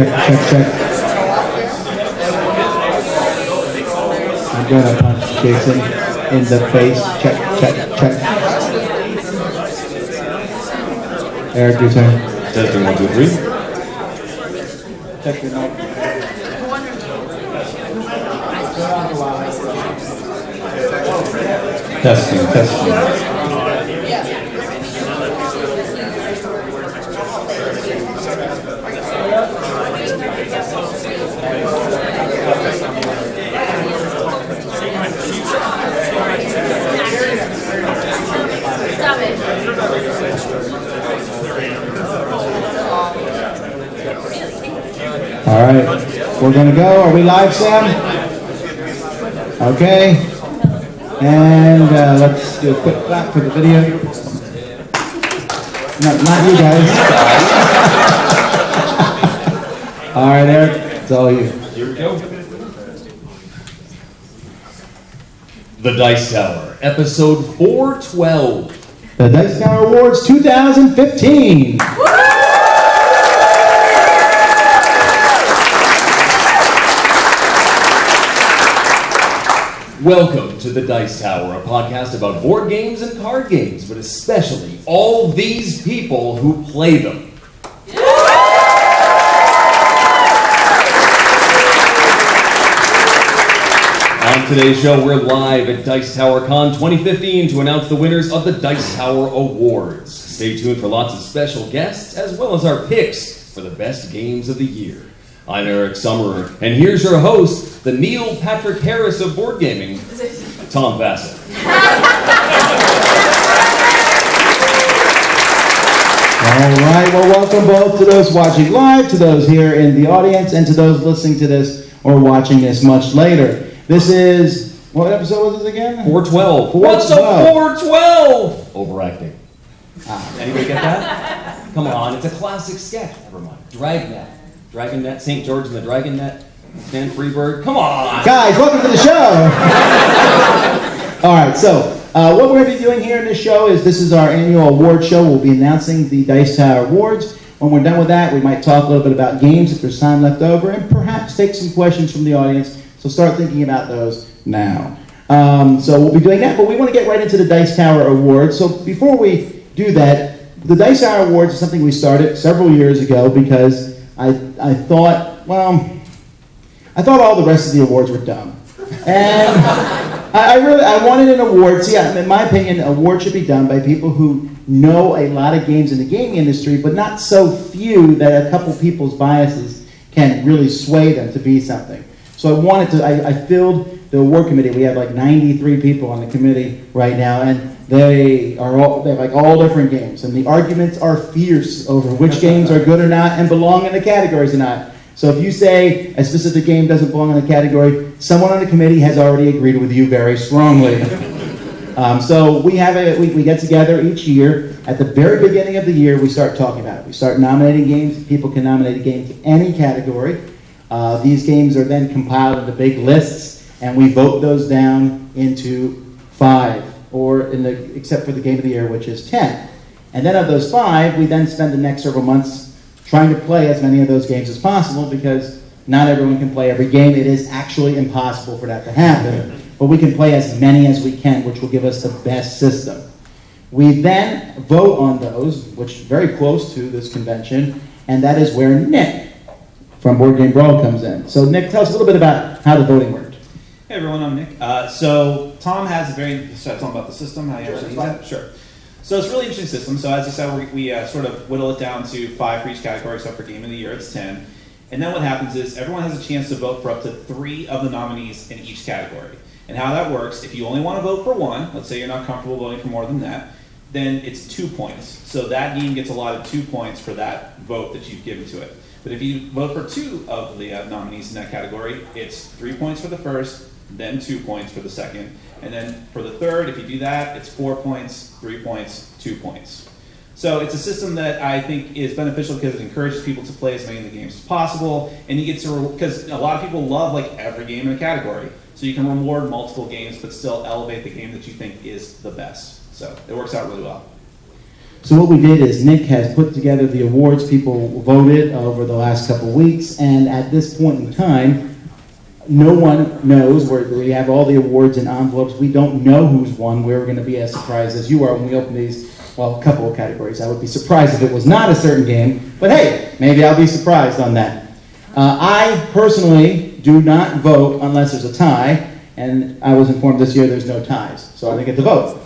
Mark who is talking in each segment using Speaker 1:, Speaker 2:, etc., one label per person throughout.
Speaker 1: check. I'm gonna punch Jason in the face. Check. Eric, your turn.
Speaker 2: Testing 1, 2, 3.
Speaker 1: Check your mic.
Speaker 2: Testing.
Speaker 3: Stop it.
Speaker 1: All right, we're gonna go. Are we live, Sam? Okay. And let's do a quick clap for the video. No, not you guys. All right, Eric, it's all you.
Speaker 2: Here we go. The Dice Tower, episode 412.
Speaker 1: The Dice Tower Awards 2015.
Speaker 2: Welcome to The Dice Tower, a podcast about board games and card games, but especially all these people who play them. On today's show, we're live at Dice Tower Con 2015 to announce the winners of the Dice Tower Awards. Stay tuned for lots of special guests, as well as our picks for the best games of the year. I'm Eric Summerer, and here's your host, the Neil Patrick Harris of board gaming, Tom Bassett.
Speaker 1: All right, well, welcome both to those watching live, to those here in the audience, and to those listening to this or watching this much later. This is, what episode was this again?
Speaker 2: 412. What's a 412? Overacting. Anybody get that? Come on, it's a classic sketch. Never mind. Dragnet, St. George and the Dragonnet, Stan Freeberg. Come on!
Speaker 1: Guys, welcome to the show! All right, so what we're going to be doing here in this show is this is our annual award show. We'll be announcing the Dice Tower Awards. When we're done with that, we might talk a little bit about games if there's time left over, and perhaps take some questions from the audience. So start thinking about those now. So we'll be doing that, but we want to get right into the Dice Tower Awards. So before we do that, the Dice Tower Awards is something we started several years ago because I thought, well, I thought all the rest of the awards were dumb. And I wanted an award. See, in my opinion, an award should be done by people who know a lot of games in the gaming industry, but not so few that a couple people's biases can really sway them to be something. So I filled the award committee. We have like 93 people on the committee right now, and they have like all different games, and the arguments are fierce over which games are good or not and belong in the categories or not. So if you say a specific game doesn't belong in the category, someone on the committee has already agreed with you very strongly. So we get together each year. At the very beginning of the year, we start talking about it. We start nominating games. People can nominate a game to any category. These games are then compiled into big lists, and we vote those down into 5, except for the game of the year, which is 10. And then of those 5, we then spend the next several months trying to play as many of those games as possible, because not everyone can play every game. It is actually impossible for that to happen. But we can play as many as we can, which will give us the best system. We then vote on those, which is very close to this convention, and that is where Nick from Board Game Brawl comes in. So Nick, tell us a little bit about how the voting worked.
Speaker 4: Hey everyone, I'm Nick. So Tom has should I tell him about the system, how you actually use it? Sure. So it's a really interesting system. So as you said, we sort of whittle it down to 5 for each category, so for Game of the Year it's 10. And then what happens is everyone has a chance to vote for up to 3 of the nominees in each category. And how that works, if you only want to vote for 1, let's say you're not comfortable voting for more than that, then it's 2 points. So that game gets allotted 2 points for that vote that you've given to it. But if you vote for 2 of the nominees in that category, it's 3 points for the first, then 2 points for the second. And then for the third, if you do that, it's 4 points, 3 points, 2 points. So it's a system that I think is beneficial because it encourages people to play as many of the games as possible. And you get to, because a lot of people love like every game in a category. So you can reward multiple games, but still elevate the game that you think is the best. So it works out really well.
Speaker 1: So what we did is Nick has put together the awards. People voted over the last couple weeks, and at this point in time, no one knows. We have all the awards in envelopes. We don't know who's won. We're going to be as surprised as you are when we open these. Well, a couple of categories. I would be surprised if it was not a certain game, but hey, maybe I'll be surprised on that. I personally do not vote unless there's a tie, and I was informed this year there's no ties, so I didn't get to vote.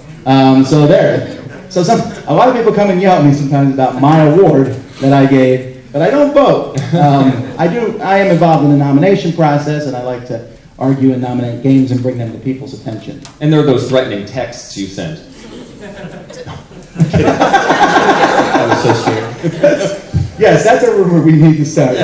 Speaker 1: So there. So a lot of people come and yell at me sometimes about my award that I gave, but I don't vote. I am involved in the nomination process, and I like to argue and nominate games and bring them to people's attention.
Speaker 2: And there are those threatening texts you sent.
Speaker 4: That was so sweet.
Speaker 1: Yes, that's a rumor we need to start.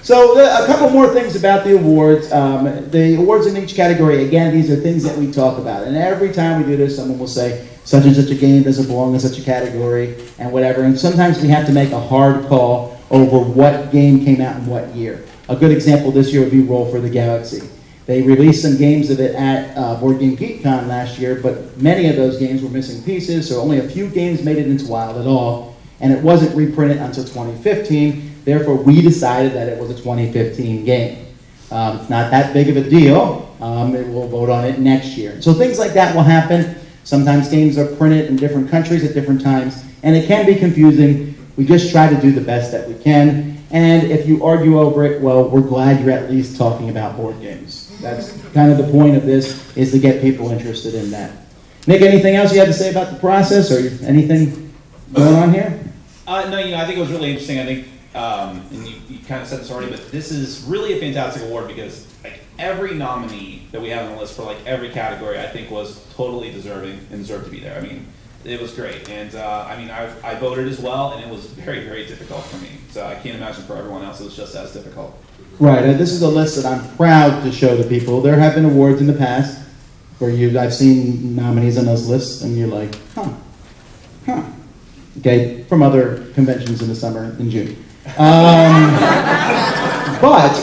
Speaker 1: So a couple more things about the awards. The awards in each category, again, these are things that we talk about. And every time we do this, someone will say, such and such a game doesn't belong in such a category, and whatever. And sometimes we have to make a hard call over what game came out in what year. A good example this year would be Roll for the Galaxy. They released some games of it at Board Game Geek Con last year, but many of those games were missing pieces, so only a few games made it into Wild at all, and it wasn't reprinted until 2015. Therefore, we decided that it was a 2015 game. It's not that big of a deal. We'll vote on it next year. So things like that will happen. Sometimes games are printed in different countries at different times, and it can be confusing. We just try to do the best that we can. And if you argue over it, well, we're glad you're at least talking about board games. That's kind of the point of this, is to get people interested in that. Nick, anything else you have to say about the process, or anything going on here?
Speaker 4: No, I think it was really interesting. I think, and you kind of said this already, but this is really a fantastic award because like every nominee that we have on the list for like every category, I think was totally deserving and deserved to be there. I mean, it was great, and I voted as well, and it was very, very difficult for me. So I can't imagine for everyone else it was just as difficult.
Speaker 1: Right, this is a list that I'm proud to show to people. There have been awards in the past where I've seen nominees on those lists, and you're like, huh. Okay, from other conventions in the summer in June. But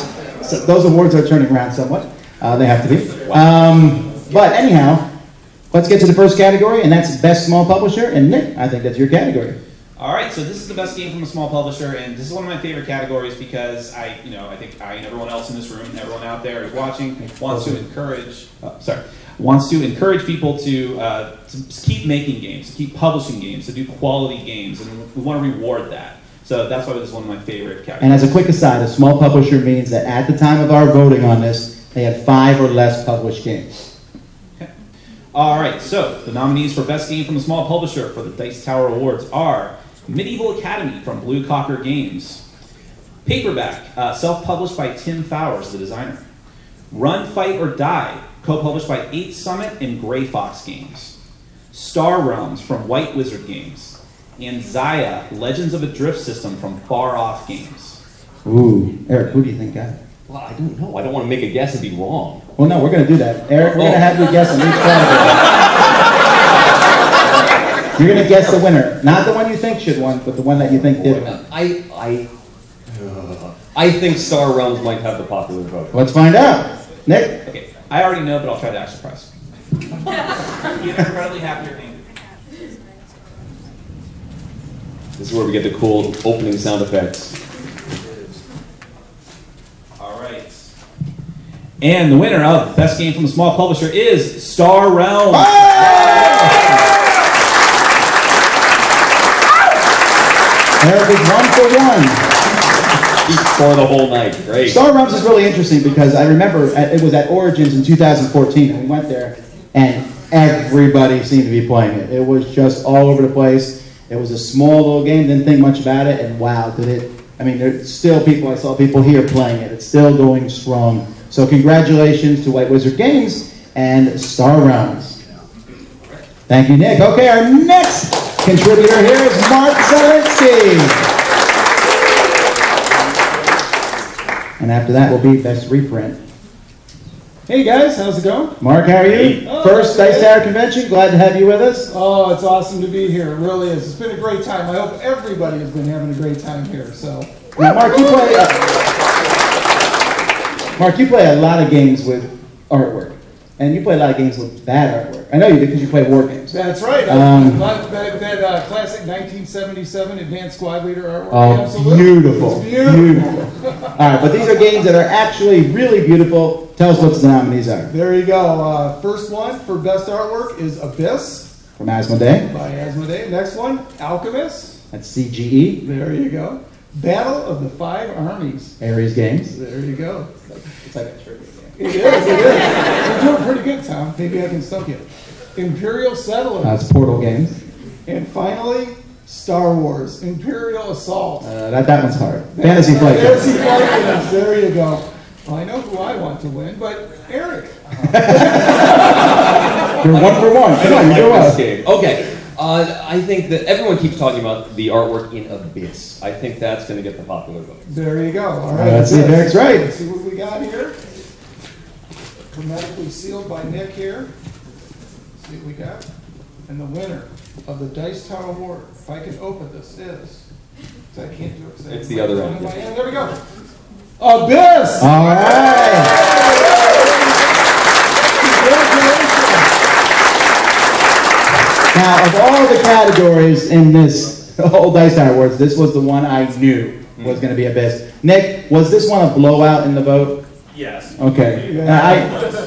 Speaker 1: so those awards are turning around somewhat. They have to be. But anyhow, let's get to the first category, and that's Best Small Publisher. And Nick, I think that's your category.
Speaker 4: All right, so this is the best game from a small publisher, and this is one of my favorite categories because I think I and everyone else in this room, everyone out there who's watching, wants to encourage people to keep making games, to keep publishing games, to do quality games, and we want to reward that. So that's why this is one of my favorite categories.
Speaker 1: And as a quick aside, a small publisher means that at the time of our voting on this, they had 5 or less published games.
Speaker 4: Okay. All right, so the nominees for Best Game from a Small Publisher for the Dice Tower Awards are Medieval Academy from Blue Cocker Games. Paperback, self-published by Tim Fowers, the designer. Run, Fight, or Die, co-published by 8th Summit and Gray Fox Games. Star Realms from White Wizard Games. And Zaya, Legends of a Drift System from Far Off Games.
Speaker 1: Ooh, Eric, who do you think got it?
Speaker 2: Well, I don't know. I don't want to make a guess and be wrong.
Speaker 1: Well, no, we're going to do that. Eric, we're going to have you guess on each category. You're going to guess the winner. Not the one you think should win, but the one that you think did win.
Speaker 2: I think Star Realms might have the popular vote.
Speaker 1: Let's find out. Nick?
Speaker 4: Okay, I already know, but I'll try to act surprised. Be incredibly happy with me.
Speaker 2: This is where we get the cool opening sound effects.
Speaker 4: All right. And the winner of Best Game from a Small Publisher is Star Realms.
Speaker 1: Eric is 1 for 1.
Speaker 2: For the whole night. Great.
Speaker 1: Star Realms is really interesting because I remember it was at Origins in 2014, and we went there, and everybody seemed to be playing it. It was just all over the place. It was a small little game, didn't think much about it, and wow, did it. I mean, there's still people, I saw people here playing it. It's still going strong. So congratulations to White Wizard Games and Star Realms. Thank you, Nick. Okay, our next contributor here is Mark Zelinsky. And after that will be Best Reprint.
Speaker 5: Hey guys, how's it going?
Speaker 1: Mark, how are you?
Speaker 5: Oh,
Speaker 1: First Dice Tower Convention, glad to have you with us.
Speaker 5: Oh, it's awesome to be here. It really is. It's been a great time. I hope everybody has been having a great time here. So,
Speaker 1: Now, Mark, you play a lot of games with artwork. And you play a lot of games with bad artwork. I know you do because you play war games.
Speaker 5: That's right. That classic 1977 Advanced Squad Leader artwork.
Speaker 1: Oh,
Speaker 5: Absolutely.
Speaker 1: beautiful.
Speaker 5: It's beautiful.
Speaker 1: All right, but these are games that are actually really beautiful. Tell us what the nominees are.
Speaker 5: There you go. First one for best artwork is Abyss
Speaker 1: From Asmodee,
Speaker 5: by Asmodee. Next one, Alchemist.
Speaker 1: that's CGE,
Speaker 5: There you go. Battle of the Five Armies.
Speaker 1: Ares Games.
Speaker 5: There you go.
Speaker 1: It's like a trivia game.
Speaker 5: It is. You're doing pretty good, Tom. Maybe I can stump you. Imperial Settlers.
Speaker 1: That's Portal Games.
Speaker 5: And finally, Star Wars, Imperial Assault.
Speaker 1: That one's hard. Fantasy Flight Games.
Speaker 5: Fantasy Flight Games. There you go. Well, I know who I want to win, but Eric.
Speaker 1: You're 1 for 1. Come on, you're doing
Speaker 2: Like this
Speaker 1: well.
Speaker 2: game. Okay. I think that everyone keeps talking about the artwork in Abyss. I think that's going to get the popular vote.
Speaker 5: There you go. All
Speaker 1: right,
Speaker 5: right.
Speaker 1: let's see if Eric's right.
Speaker 5: Let's see what we got here. Hermetically sealed by Nick here. Let's see what we got. And the winner of the Dice Tower Award, if I can open this, is. So I can't do it. 'cause I
Speaker 2: It's
Speaker 5: have
Speaker 2: the
Speaker 5: my
Speaker 2: other
Speaker 5: phone
Speaker 2: end.
Speaker 5: in my hand. There we go. Abyss!
Speaker 1: All right.
Speaker 5: Congratulations!
Speaker 1: Now, of all the categories in this whole Dice Tower Awards, this was the one I knew was going to be Abyss. Nick, was this one a blowout in the vote?
Speaker 6: Yes.
Speaker 1: Okay.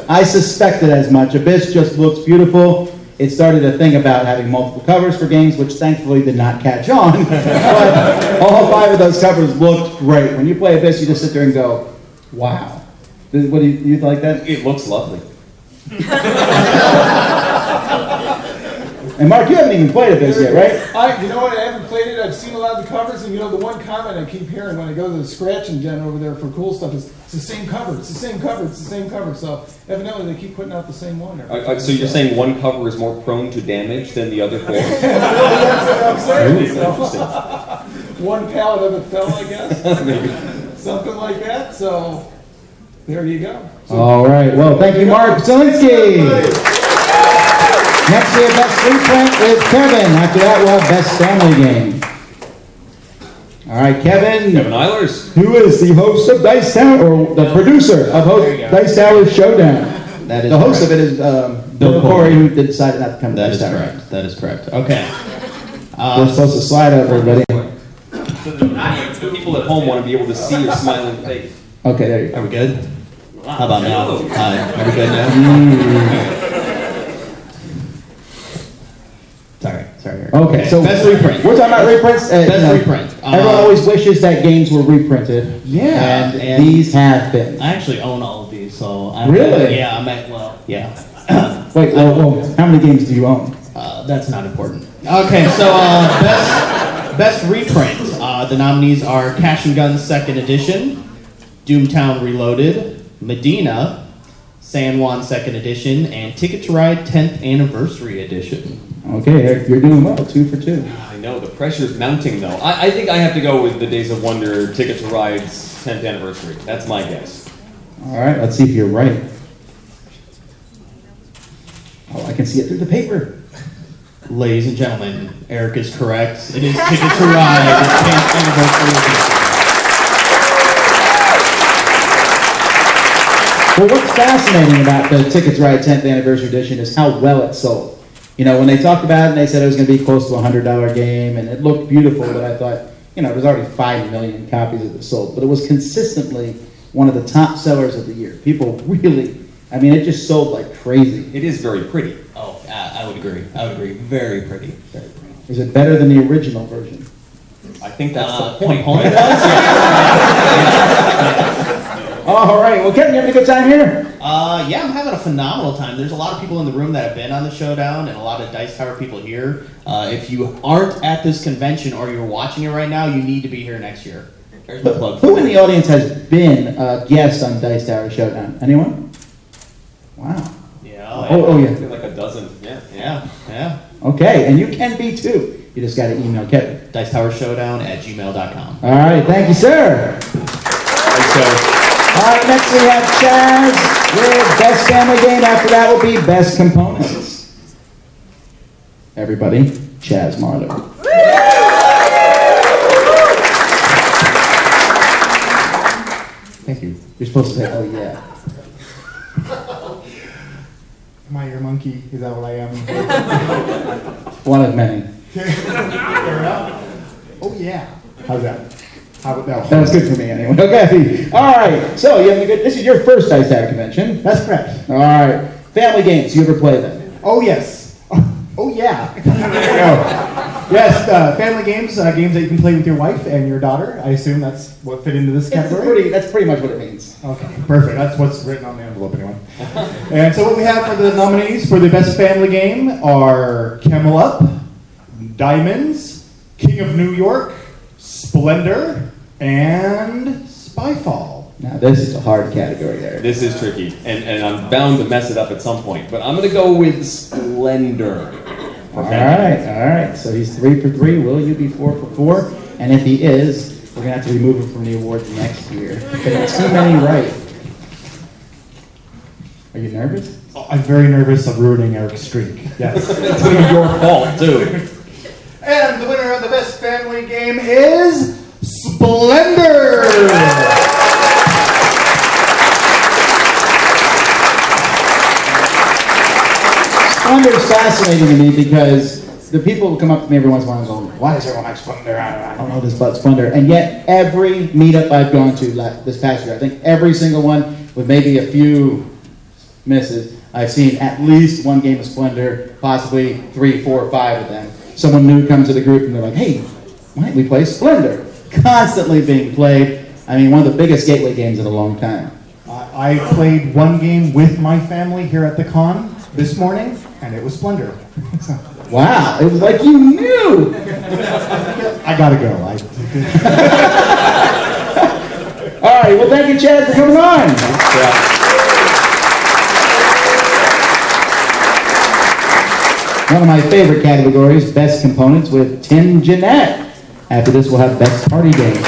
Speaker 1: I suspected as much. Abyss just looks beautiful. It started a thing about having multiple covers for games, which thankfully did not catch on. But all 5 of those covers looked great. When you play Abyss, you just sit there and go, wow. What do you like that?
Speaker 2: It looks lovely.
Speaker 1: And Mark, you haven't even played Abyss yet, right?
Speaker 5: You know what? I haven't played it. I've seen a lot of the covers, and you know the one comment I keep hearing when I go to the scratch and gen over there for cool stuff is it's the same cover. It's the same cover. It's the same cover. So evidently they keep putting out the same one.
Speaker 2: So you're saying one cover is more prone to damage than the other 4?
Speaker 5: That's what I'm saying.
Speaker 2: Interesting.
Speaker 5: One pallet of it fell, I guess. Something like that. So there you go. So,
Speaker 1: All right. Well, thank you, Mark Zielinski. Next we have Best Reprint with Kevin. After that, we'll have Best Family Game. All right, Kevin,
Speaker 2: Eilers.
Speaker 1: who is the host of Dice Tower, or the producer of Dice Tower Showdown.
Speaker 7: That is
Speaker 1: The host
Speaker 7: correct.
Speaker 1: of it is Bill Corey, who decided not to come to
Speaker 7: That
Speaker 1: Dice
Speaker 7: is
Speaker 1: Tower.
Speaker 7: correct. That is correct. Okay.
Speaker 1: We're supposed to slide over, everybody.
Speaker 2: The people at home want to be able to see your smiling face.
Speaker 1: Okay, there you go.
Speaker 7: Are we good? How about now? Hi. Are we good now? Sorry. Eric.
Speaker 1: Okay, so
Speaker 7: best reprint.
Speaker 1: We're talking about reprints.
Speaker 7: Best reprint.
Speaker 1: Everyone always wishes that games were reprinted.
Speaker 7: Yeah,
Speaker 1: and
Speaker 7: and-
Speaker 1: these have been.
Speaker 7: I actually own all of these, so I'm
Speaker 1: Really?
Speaker 7: Yeah, yeah.
Speaker 1: Wait, whoa. How many games do you own?
Speaker 7: That's not important. Okay, so best reprint. The nominees are Cash and Guns 2nd Edition, Doomtown Reloaded, Medina, San Juan 2nd Edition, and Ticket to Ride 10th Anniversary Edition.
Speaker 1: Okay, Eric, you're doing well. 2 for 2.
Speaker 2: I know, the pressure's mounting though. I think I have to go with the Days of Wonder Ticket to Ride's 10th anniversary. That's my guess.
Speaker 1: All right, let's see if you're right. Oh, I can see it through the paper.
Speaker 7: Ladies and gentlemen, Eric is correct. It is Ticket to Ride 10th Anniversary Edition.
Speaker 1: Well, what's fascinating about the Tickets Ride 10th Anniversary Edition is how well it sold. You know, when they talked about it and they said it was going to be close to a $100 game and it looked beautiful, but I thought, there's already 5 million copies of it sold. But it was consistently one of the top sellers of the year. People really, it just sold like crazy.
Speaker 2: It is very pretty.
Speaker 7: Oh, I would agree. Very pretty.
Speaker 1: Is it better than the original version?
Speaker 2: I think that's the point.
Speaker 7: Point
Speaker 1: All right. Well, Kevin, you having a good time here?
Speaker 7: Yeah, I'm having a phenomenal time. There's a lot of people in the room that have been on the showdown and a lot of Dice Tower people here. If you aren't at this convention or you're watching it right now, you need to be here next year. There's my plug.
Speaker 1: Who in the audience has been a guest on Dice Tower Showdown? Anyone? Wow.
Speaker 7: Yeah.
Speaker 1: Oh,
Speaker 2: I
Speaker 1: yeah.
Speaker 2: feel like a dozen. Yeah.
Speaker 7: Yeah.
Speaker 1: Okay, and you can be too. You just got to email Kevin.
Speaker 7: DicetowerShowdown@gmail.com.
Speaker 1: All right. Thank you, sir.
Speaker 2: Thanks, Joe.
Speaker 1: All right, next we have Chaz with Best Family Game. After that will be Best Components. Everybody, Chaz Marler. Thank you. You're supposed to say, oh yeah.
Speaker 6: Am I your monkey? Is that what I am?
Speaker 1: One of many.
Speaker 6: Fair enough. Oh yeah. How's that? How about that?
Speaker 1: That was good for me anyway. Okay. All right. So you have a good. This is your first Dice Tower convention.
Speaker 6: That's correct.
Speaker 1: All right. Family games. You ever play them?
Speaker 6: Oh yes. Oh yeah. Yes, family games, games that you can play with your wife and your daughter. I assume that's what fit into this category.
Speaker 1: That's pretty much what it means.
Speaker 6: Okay, perfect. That's what's written on the envelope anyway. And so what we have for the nominees for the best family game are Camel Up, Diamonds, King of New York, Splendor, and Spyfall.
Speaker 1: Now this is a hard category there.
Speaker 2: This is tricky, and I'm bound to mess it up at some point. But I'm going to go with Splendor.
Speaker 1: All right. So he's 3 for 3. Will you be 4 for 4? And if he is, we're gonna have to remove him from the awards next year. Because too many right. Are you nervous?
Speaker 6: Oh, I'm very nervous of ruining Eric's streak. Yes.
Speaker 2: It's going to be your fault, too.
Speaker 6: And the winner of the best family game is Splendor!
Speaker 1: Splendor's fascinating to me because the people who come up to me every once in a while and go, why does everyone like Splendor? I don't know this about Splendor. And yet every meetup I've gone to this past year, I think every single one, with maybe a few misses, I've seen at least one game of Splendor, possibly 3, 4, 5 of them. Someone new comes to the group and they're like, hey, why don't we play Splendor? Constantly being played. I mean, one of the biggest gateway games in a long time.
Speaker 6: I played one game with my family here at the con this morning, and it was Splendor.
Speaker 1: Wow, it was like you knew.
Speaker 6: I gotta go.
Speaker 1: All right, well, thank you, Chad, for coming on. One of my favorite categories, Best Components, with Tim Jeanette. After this, we'll have Best Party Game.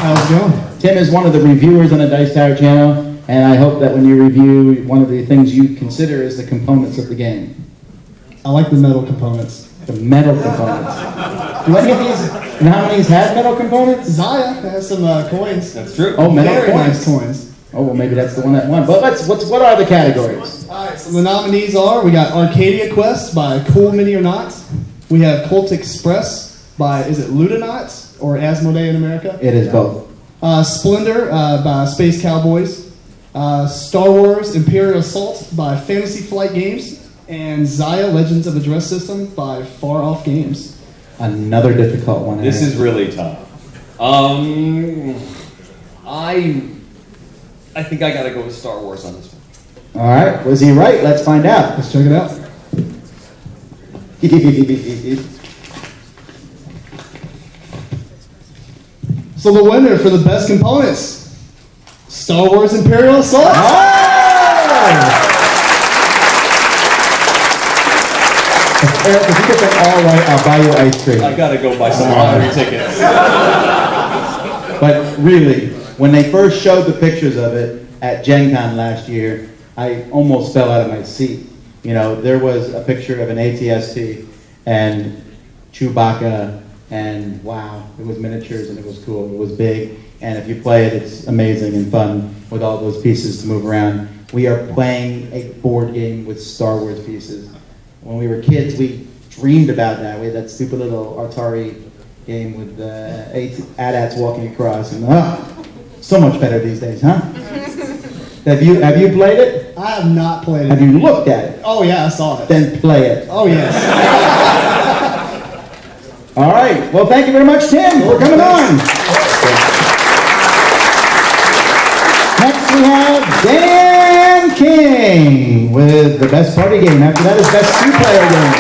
Speaker 6: How's it going?
Speaker 1: Tim is one of the reviewers on the Dice Tower channel, and I hope that when you review, one of the things you consider is the components of the game.
Speaker 6: I like the metal components.
Speaker 1: The metal components. Do any of these nominees have metal components?
Speaker 6: Zaya has some coins.
Speaker 2: That's true.
Speaker 1: Oh, metal
Speaker 6: Very
Speaker 1: coins.
Speaker 6: nice coins.
Speaker 1: Oh, well, maybe that's the one that won. But what are the categories?
Speaker 8: Alright, so the nominees are, we got Arcadia Quest by Cool Mini or Not. We have Colt Express by, is it Ludonauts or Asmodee in America?
Speaker 1: It is both.
Speaker 8: Splendor by Space Cowboys. Star Wars Imperial Assault by Fantasy Flight Games. And Zaya Legends of the Dress System by Far Off Games.
Speaker 1: Another difficult one.
Speaker 2: This is really tough. I think I gotta go with Star Wars on this one.
Speaker 1: All right, was he right? Let's find out.
Speaker 8: Let's check it out. So the winner for the best components, Star Wars Imperial Assault.
Speaker 1: Eric, if you get that all right, I'll buy you ice cream.
Speaker 2: I gotta go buy some lottery tickets.
Speaker 1: But really, when they first showed the pictures of it at Gen Con last year, I almost fell out of my seat. You know, there was a picture of an ATST and Chewbacca, and wow, it was miniatures and it was cool. It was big, and if you play it, it's amazing and fun with all those pieces to move around. We are playing a board game with Star Wars pieces. When we were kids, we dreamed about that. We had that stupid little Atari game with the AT-ATs walking across, and so much better these days, huh? Have you played it?
Speaker 8: I have not played it.
Speaker 1: Have you looked at it?
Speaker 8: Oh yeah, I saw it.
Speaker 1: Then play it.
Speaker 8: Oh yes.
Speaker 1: All right. Well, thank you very much, Tim, for coming on. Next we have Dan King with the best party game. After that is best two-player game.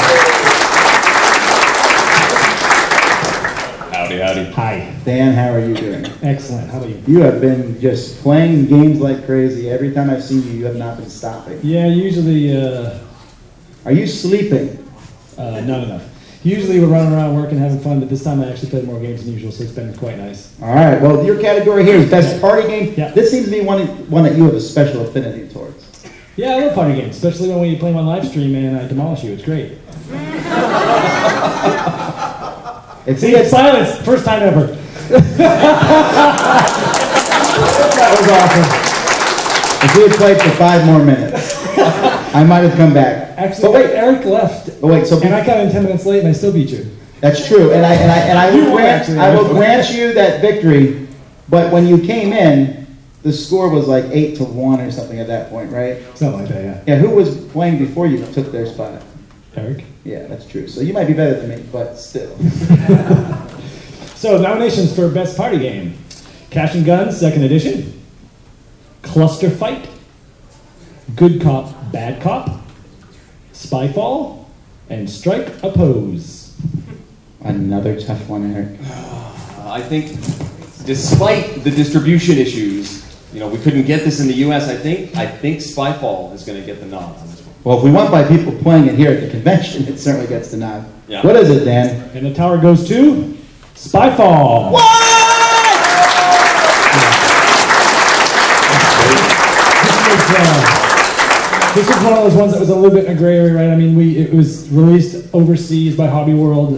Speaker 2: Howdy, howdy.
Speaker 6: Hi.
Speaker 1: Dan, how are you doing?
Speaker 6: Excellent. How about you?
Speaker 1: You have been just playing games like crazy. Every time I've seen you, you have not been stopping.
Speaker 9: Yeah, usually,
Speaker 1: Are you sleeping?
Speaker 9: not enough. Usually we're running around working, having fun, but this time I actually played more games than usual, so it's been quite nice.
Speaker 1: All right. Well, your category here is best party game.
Speaker 9: Yeah.
Speaker 1: This seems to be one that you have a special affinity towards.
Speaker 9: Yeah, I love party games, especially when you play them on live stream and I demolish you. It's great.
Speaker 1: It's
Speaker 9: See, it's silence. First time ever. That was awful.
Speaker 1: If we had played for 5 more minutes, I might have come back.
Speaker 9: Actually,
Speaker 1: but wait,
Speaker 9: Eric left.
Speaker 1: but wait. So
Speaker 9: And I got in 10 minutes late and I still beat you.
Speaker 1: that's true, and I
Speaker 9: You
Speaker 1: will
Speaker 9: won,
Speaker 1: grant
Speaker 9: actually.
Speaker 1: I will grant you that victory. But when you came in, the score was like 8-1 or something at that point, right?
Speaker 9: Something like that, yeah.
Speaker 1: Yeah. Who was playing before you took their spot?
Speaker 9: Eric?
Speaker 1: Yeah, that's true. So you might be better than me, but still.
Speaker 9: So, nominations for Best Party Game. Cash and Guns, 2nd edition. Cluster Fight. Good Cop, Bad Cop. Spyfall. And Strike a Pose.
Speaker 1: Another tough one, Eric.
Speaker 2: I think, despite the distribution issues, we couldn't get this in the U.S. I think Spyfall is going to get the nod on this one.
Speaker 1: Well, if we want by people playing it here at the convention, it certainly gets the nod.
Speaker 2: Yeah.
Speaker 1: What is it, Dan?
Speaker 9: And the tower goes to Spyfall. This was one of those ones that was a little bit in a gray area, right? I mean, it was released overseas by Hobby World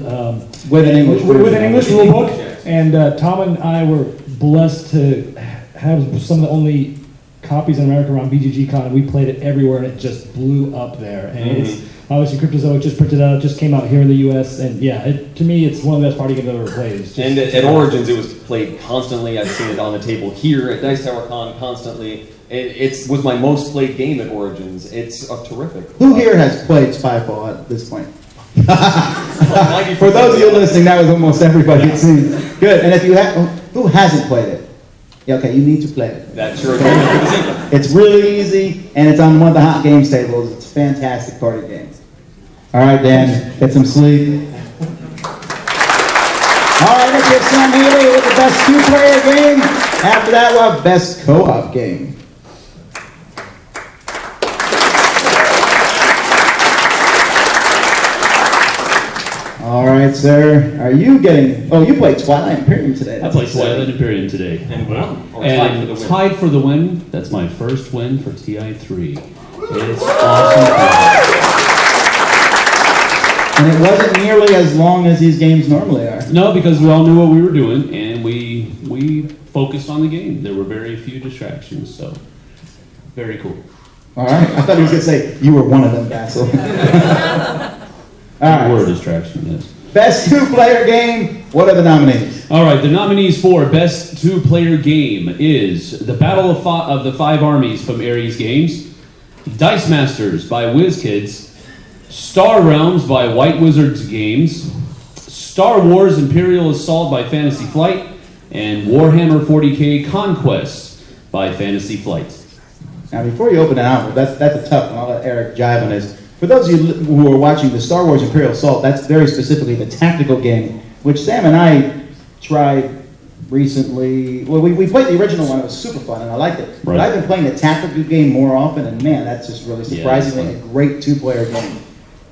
Speaker 1: With an English
Speaker 9: with
Speaker 1: version.
Speaker 9: an English rule book, and Tom and I were blessed to have some of the only copies in America around BGG Con, and we played it everywhere, and it just blew up there. And it's obviously Cryptozoic just printed out, just came out here in the U.S., and yeah, to me, it's one of the best party games I've ever played. It's just,
Speaker 2: And at Origins, it was played constantly. I've seen it on the table here at Dice Tower Con constantly. It was my most played game at Origins. It's terrific.
Speaker 1: Who here has played Spyfall at this point?
Speaker 2: For
Speaker 1: For those of you listening, that was almost everybody, it seems. Good. And if you have, who hasn't played it? Yeah, okay, you need to play it.
Speaker 2: That's sure.
Speaker 1: It's really easy, and it's on one of the hot games tables. It's a fantastic party game. All right, Dan, get some sleep. All right, let's get Sam Healy with the best 2-player game. After that, we'll have best co-op game. All right, sir. Are you getting... Oh, you played Twilight Imperium today.
Speaker 10: I played Twilight Imperium today.
Speaker 2: And won. Or
Speaker 10: And
Speaker 2: tied for the win.
Speaker 10: tied for the win. That's my first win for TI3. It's awesome.
Speaker 1: And it wasn't nearly as long as these games normally are.
Speaker 10: No, because we all knew what we were doing, and we focused on the game. There were very few distractions, so very cool.
Speaker 1: All right. I thought he was going to say, you were one of them, Basil. All right.
Speaker 10: Word distraction, yes.
Speaker 1: Best 2-player game. What are the nominees?
Speaker 10: All right, the nominees for Best 2-Player Game is The Battle of the Five Armies from Ares Games, Dice Masters by WizKids, Star Realms by White Wizards Games, Star Wars Imperial Assault by Fantasy Flight, and Warhammer 40k Conquest by Fantasy Flight.
Speaker 1: Now, before you open it out, that's a tough one. I'll let Eric jive on this. For those of you who are watching the Star Wars Imperial Assault, that's very specifically the tactical game, which Sam and I tried recently. Well, we played the original one. It was super fun, and I liked it. But
Speaker 10: Right.
Speaker 1: I've been playing the tactical game more often, and man, that's just really
Speaker 10: Yeah,
Speaker 1: surprisingly
Speaker 10: it's
Speaker 1: a great 2-player game.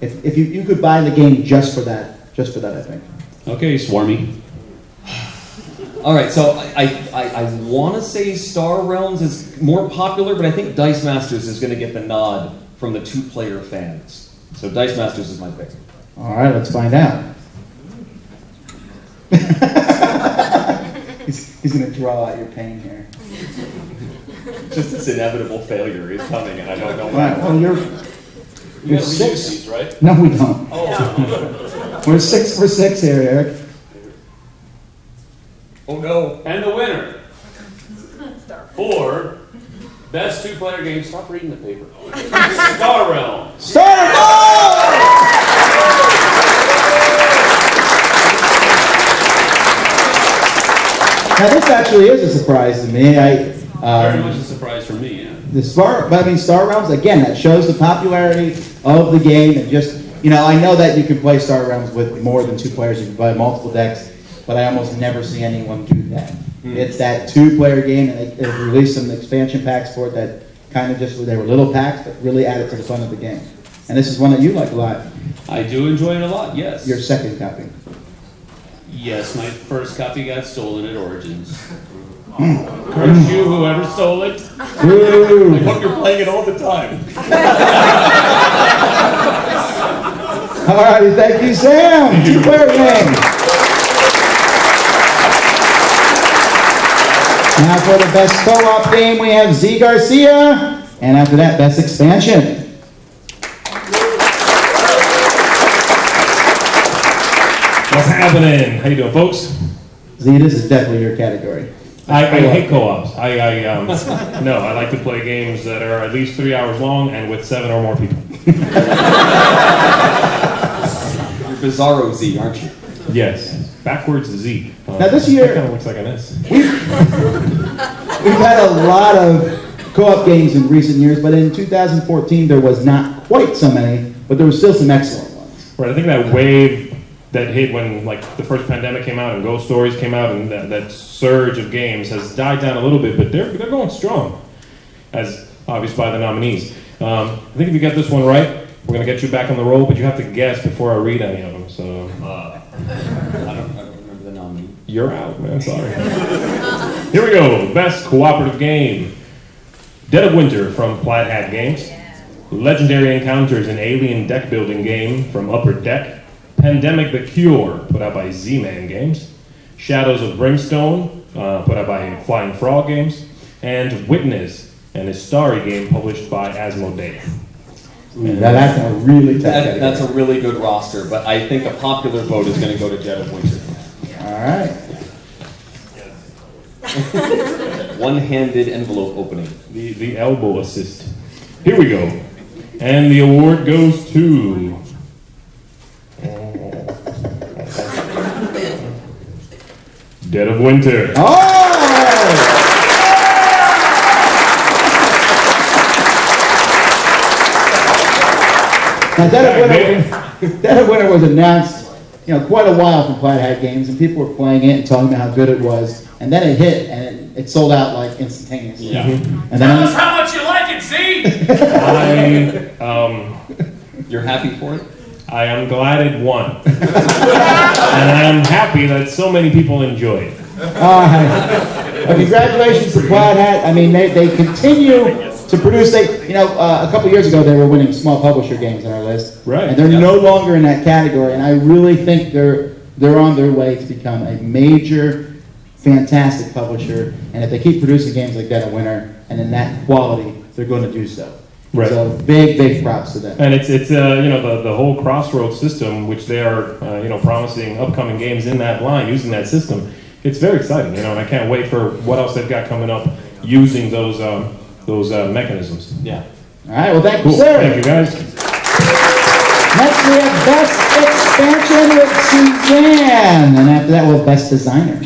Speaker 1: If you could buy the game just for that, I think.
Speaker 10: Okay, Swarmy.
Speaker 2: All right, so I want to say Star Realms is more popular, but I think Dice Masters is going to get the nod from the 2-player fans. So Dice Masters is my pick.
Speaker 1: All right, let's find out. he's going to draw out your pain here.
Speaker 2: Just this inevitable failure is coming, and I don't know
Speaker 1: All right,
Speaker 2: why.
Speaker 1: well, you're
Speaker 10: have
Speaker 1: 6.
Speaker 10: these, right?
Speaker 1: No, we don't. Oh. We're 6 for 6 here, Eric.
Speaker 2: Oh no!
Speaker 10: And the winner for Best 2-Player Game. Stop reading the paper. Star Realm.
Speaker 1: Start! Now this actually is a surprise to me.
Speaker 10: Very much a surprise for me, yeah.
Speaker 1: Star Realms, again, that shows the popularity of the game, and just, I know that you can play Star Realms with more than 2 players, you can play multiple decks, but I almost never see anyone do that. It's that 2-player game, and they released some expansion packs for it that kind of they were little packs, but really added to the fun of the game. And this is one that you like a lot.
Speaker 10: I do enjoy it a lot, yes.
Speaker 1: Your second copy.
Speaker 10: Yes, my first copy got stolen at Origins. Curse you, whoever stole it.
Speaker 1: Ooh.
Speaker 2: I hope you're playing it all the time.
Speaker 1: All righty, thank you, Sam. 2-player game. Now for the best co-op game, we have Z Garcia, and after that, best expansion.
Speaker 11: What's happening? How you doing, folks?
Speaker 1: Z, this is definitely your category.
Speaker 11: I hate co-ops. No, I like to play games that are at least 3 hours long and with 7 or more people.
Speaker 2: You're Bizarro Z, aren't you?
Speaker 11: Yes, backwards Z.
Speaker 1: Now this year-
Speaker 11: that kind of looks like an S.
Speaker 1: We've had a lot of co-op games in recent years, but in 2014 there was not quite so many, but there were still some excellent ones.
Speaker 11: Right, I think that wave that hit when like the first pandemic came out and Ghost Stories came out and that surge of games has died down a little bit, but they're going strong, as obvious by the nominees. I think if you get this one right, we're going to get you back on the roll, but you have to guess before I read any of them. So
Speaker 2: I don't remember the nominee.
Speaker 11: you're out, man. Sorry. Here we go. Best cooperative game. Dead of Winter from Plaid Hat Games. Legendary Encounters, an alien deck building game from Upper Deck. Pandemic the Cure, put out by Z-Man Games. Shadows of Brimstone, put out by Flying Frog Games. And Witness, an Istari game published by Asmodee.
Speaker 1: Now that's a really tough category.
Speaker 2: That's a really good roster, but I think a popular vote is going to go to Dead of Winter.
Speaker 1: All right.
Speaker 2: One-handed envelope opening.
Speaker 11: The elbow assist. Here we go. And the award goes to... Dead of Winter.
Speaker 1: Oh! Now, Dead of Winter was announced, quite a while from Plaid Hat Games, and people were playing it and talking about how good it was. And then it hit, and it sold out like instantaneously.
Speaker 2: Yeah.
Speaker 1: And
Speaker 12: Tell us how much you like it, Z!
Speaker 2: You're happy for it?
Speaker 11: I am glad it won. And I am happy that so many people enjoy it.
Speaker 1: Well, congratulations to Plaid Hat. I mean, they continue to produce. A couple years ago they were winning small publisher games on our list,
Speaker 11: Right.
Speaker 1: and they're no longer in that category. And I really think they're on their way to become a major, fantastic publisher. And if they keep producing games like Dead of Winter and in that quality, they're going to do so.
Speaker 11: Right.
Speaker 1: So big props to them.
Speaker 11: And it's the whole Crossroads system, which they are promising upcoming games in that line using that system. It's very exciting, and I can't wait for what else they've got coming up using those mechanisms.
Speaker 2: Yeah.
Speaker 1: All right. Well, thank
Speaker 11: Cool.
Speaker 1: you, sir.
Speaker 11: Thank you, guys.
Speaker 1: Next we have Best Expansion with Suzanne, and after that we'll have Best Designer.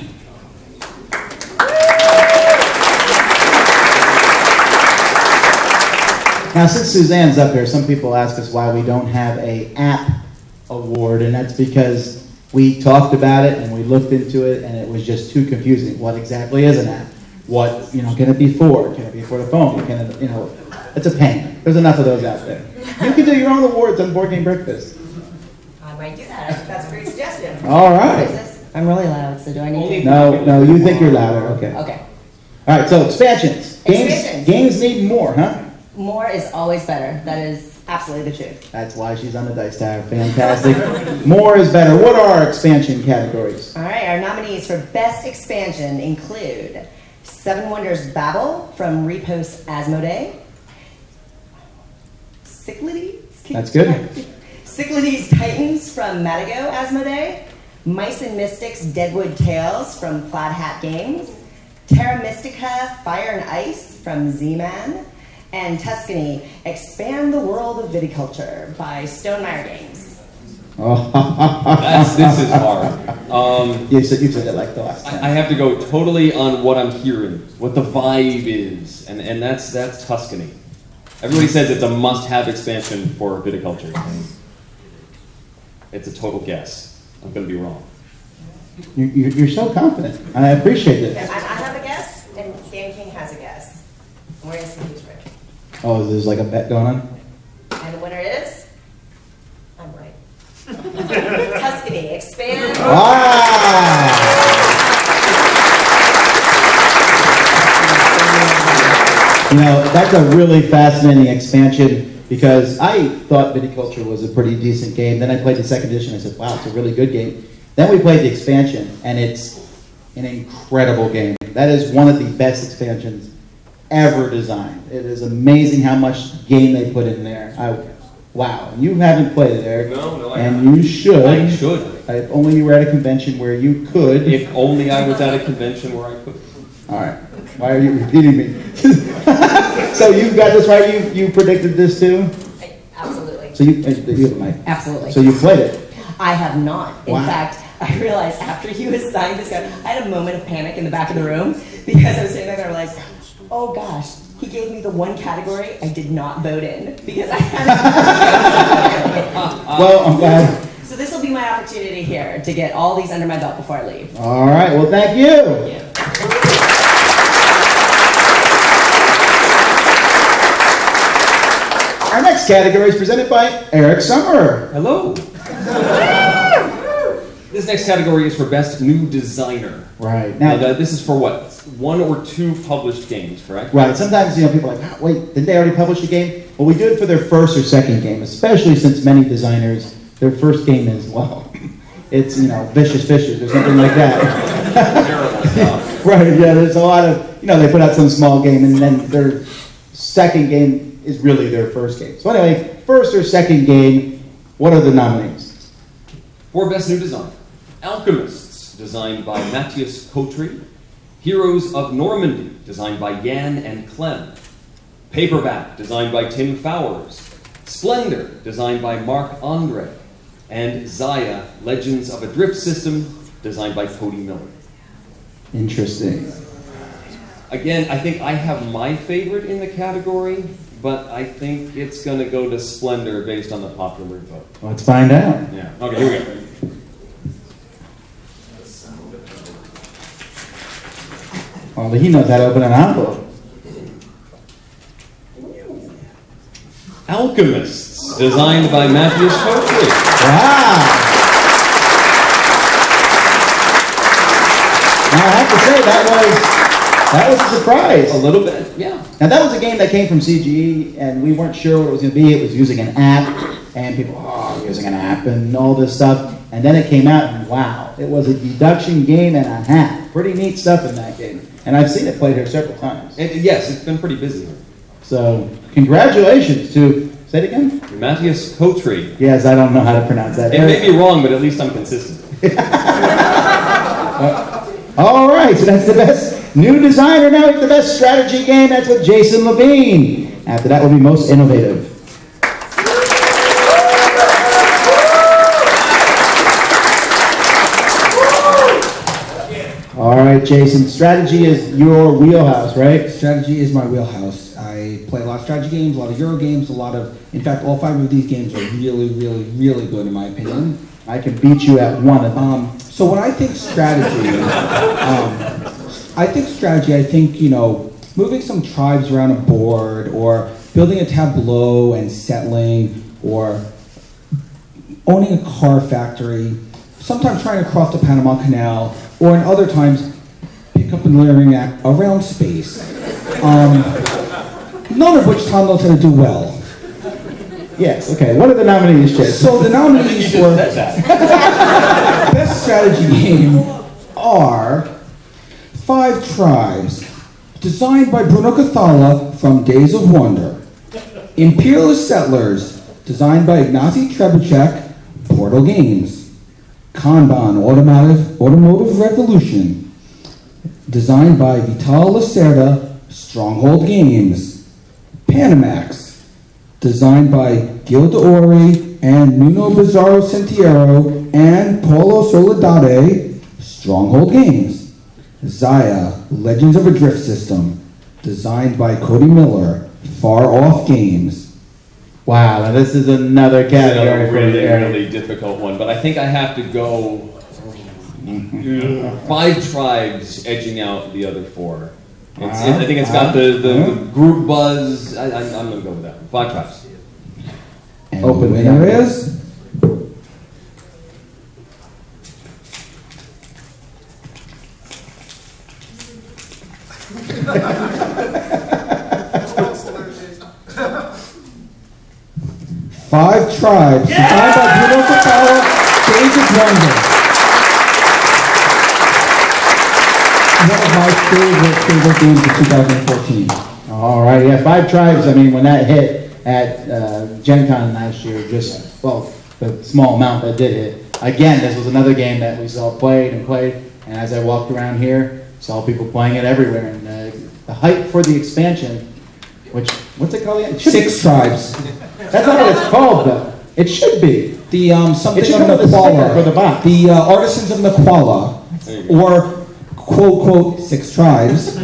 Speaker 1: Now, since Suzanne's up here, some people ask us why we don't have a app award, and that's because we talked about it and we looked into it, and it was just too confusing. What exactly is an app? What can it be for? Can it be for the phone? It's a pain. There's enough of those out there. You can do your own awards on Board Game Breakfast.
Speaker 13: I might do that. I think that's a great suggestion.
Speaker 1: All right.
Speaker 13: I'm really loud, so do I need to?
Speaker 1: No, you think you're louder. Okay.
Speaker 13: Okay.
Speaker 1: All right. So expansions.
Speaker 13: Expansions.
Speaker 1: Games need more, huh?
Speaker 13: More is always better. That is absolutely the truth.
Speaker 1: That's why she's on the Dice Tower. Fantastic. More is better. What are our expansion categories?
Speaker 13: All right, our nominees for Best Expansion include Seven Wonders Babel from Repost Asmodee, Cyclades.
Speaker 1: That's good.
Speaker 13: Cyclades Titans from Matago Asmodee, Mice and Mystics Deadwood Tales from Plaid Hat Games, Terra Mystica Fire and Ice from Z-Man, and Tuscany Expand the World of Viticulture by Stonemaier Games.
Speaker 2: This is hard.
Speaker 1: You said it like the last time.
Speaker 2: I have to go totally on what I'm hearing, what the vibe is, and that's Tuscany. Everybody says it's a must-have expansion for viticulture. And it's a total guess. I'm going to be wrong.
Speaker 1: You're so confident. I appreciate it.
Speaker 13: I have a guess, and Dan King has a guess. And we're going to see who's right.
Speaker 1: Oh, there's like a bet going on?
Speaker 13: And the winner is? I'm right. Tuscany, expand.
Speaker 1: Wow! That's a really fascinating expansion because I thought Viticulture was a pretty decent game. Then I played the second edition. I said, wow, it's a really good game. Then we played the expansion, and it's an incredible game. That is one of the best expansions ever designed. It is amazing how much game they put in there. Wow, and you haven't played it, Eric.
Speaker 2: No, I
Speaker 1: and
Speaker 2: haven't.
Speaker 1: you should.
Speaker 2: I should.
Speaker 1: If only you were at a convention where you could.
Speaker 2: If only I was at a convention where I could.
Speaker 1: All right. Why are you repeating me? So you got this right? You predicted this too?
Speaker 13: Absolutely.
Speaker 1: So you have a mic.
Speaker 13: Absolutely.
Speaker 1: So you played it.
Speaker 13: I have not. In
Speaker 1: Wow.
Speaker 13: fact, I realized after you assigned this guy, I had a moment of panic in the back of the room because I was sitting there and I realized, oh gosh, he gave me the one category I did not vote in because I had.
Speaker 1: Well, I'm glad.
Speaker 13: So this will be my opportunity here to get all these under my belt before I leave.
Speaker 1: All right. Well, thank you. Our next category is presented by Eric Summer.
Speaker 2: Hello. This next category is for Best New Designer.
Speaker 1: Right.
Speaker 2: Now, this is for what? 1 or 2 published games, correct?
Speaker 1: Right. Sometimes, people are like, "Oh, wait, didn't they already publish a game?" Well, we do it for their first or second game, especially since many designers, their first game is, well, it's, Vicious Fishes or something like that.
Speaker 2: Terrible stuff.
Speaker 1: Right, yeah, there's a lot of, they put out some small game and then their second game is really their first game. So anyway, first or second game, what are the nominees?
Speaker 2: For Best New Design, Alchemists, designed by Matthias Kotri. Heroes of Normandy, designed by Jan and Clem. Paperback, designed by Tim Fowers. Splendor, designed by Marc Andre. And Zaya, Legends of a Drift System, designed by Cody Miller.
Speaker 1: Interesting.
Speaker 2: Again, I think I have my favorite in the category, but I think it's going to go to Splendor based on the popular vote.
Speaker 1: Let's find out.
Speaker 2: Yeah. Okay, here we go.
Speaker 1: Well, he knows how to open an envelope.
Speaker 2: Alchemists, designed by Matthias Kotri.
Speaker 1: Wow. Now, I have to say, that was a surprise.
Speaker 2: A little bit, yeah.
Speaker 1: Now, that was a game that came from CGE, and we weren't sure what it was going to be. It was using an app, and people, using an app, and all this stuff. And then it came out, and wow, it was a deduction game and a half. Pretty neat stuff in that game. And I've seen it played here several times.
Speaker 2: Yes, it's been pretty busy here.
Speaker 1: So, congratulations to, say it again?
Speaker 2: Matthias Kotri.
Speaker 1: Yes, I don't know how to pronounce that.
Speaker 2: It may be wrong, but at least I'm consistent.
Speaker 1: All right, so that's the best new designer. Now it's the best strategy game. That's with Jason Levine. After that will be most innovative. All right, Jason, strategy is your wheelhouse, right?
Speaker 14: Strategy is my wheelhouse. I play a lot of strategy games, a lot of Euro games, in fact, all 5 of these games are really, really, really good in my opinion.
Speaker 1: I can beat you at one of them.
Speaker 14: So when I think strategy, I think, moving some tribes around a board, or building a tableau and settling, or owning a car factory, sometimes trying to cross the Panama Canal, or in other times, pick up and layering around space. None of which Tom knows how to do well.
Speaker 1: Yes, okay. What are the nominees, Jason?
Speaker 14: So the nominees for Best Strategy Game are 5 Tribes, designed by Bruno Cathala from Days of Wonder. Imperialist Settlers, designed by Ignacy Trzewiczek, Portal Games. Kanban Automotive Revolution, designed by Vital Lacerda, Stronghold Games. Panamax, designed by Gil D'Ori and Nuno Bizarro Sentiero and Paulo Soledade, Stronghold Games. Zaya, Legends of a Drift System, designed by Cody Miller, Far Off Games.
Speaker 1: Wow, now this is another category.
Speaker 2: It's a really, really difficult one, but I think I have to go 5 Tribes edging out the other 4. I think it's got the group buzz. I'm going to go with that one. 5 Tribes.
Speaker 14: And the winner is... 5 Tribes, designed by Bruno Cathala, Days of Wonder. one of my favorite games of 2014.
Speaker 1: All right, yeah, Five Tribes, I mean, when that hit at Gen Con last year, just, well, the small amount that did hit, again, this was another game that we saw played, and as I walked around here, saw people playing it everywhere, and the hype for the expansion, which, what's it called again?
Speaker 14: Six Tribes.
Speaker 1: That's not what it's called, though. It should be.
Speaker 14: The something
Speaker 1: It should
Speaker 14: of
Speaker 1: come with a sticker
Speaker 14: Naquala.
Speaker 1: for the box.
Speaker 14: The Artisans of Naquala, or quote quote Six Tribes.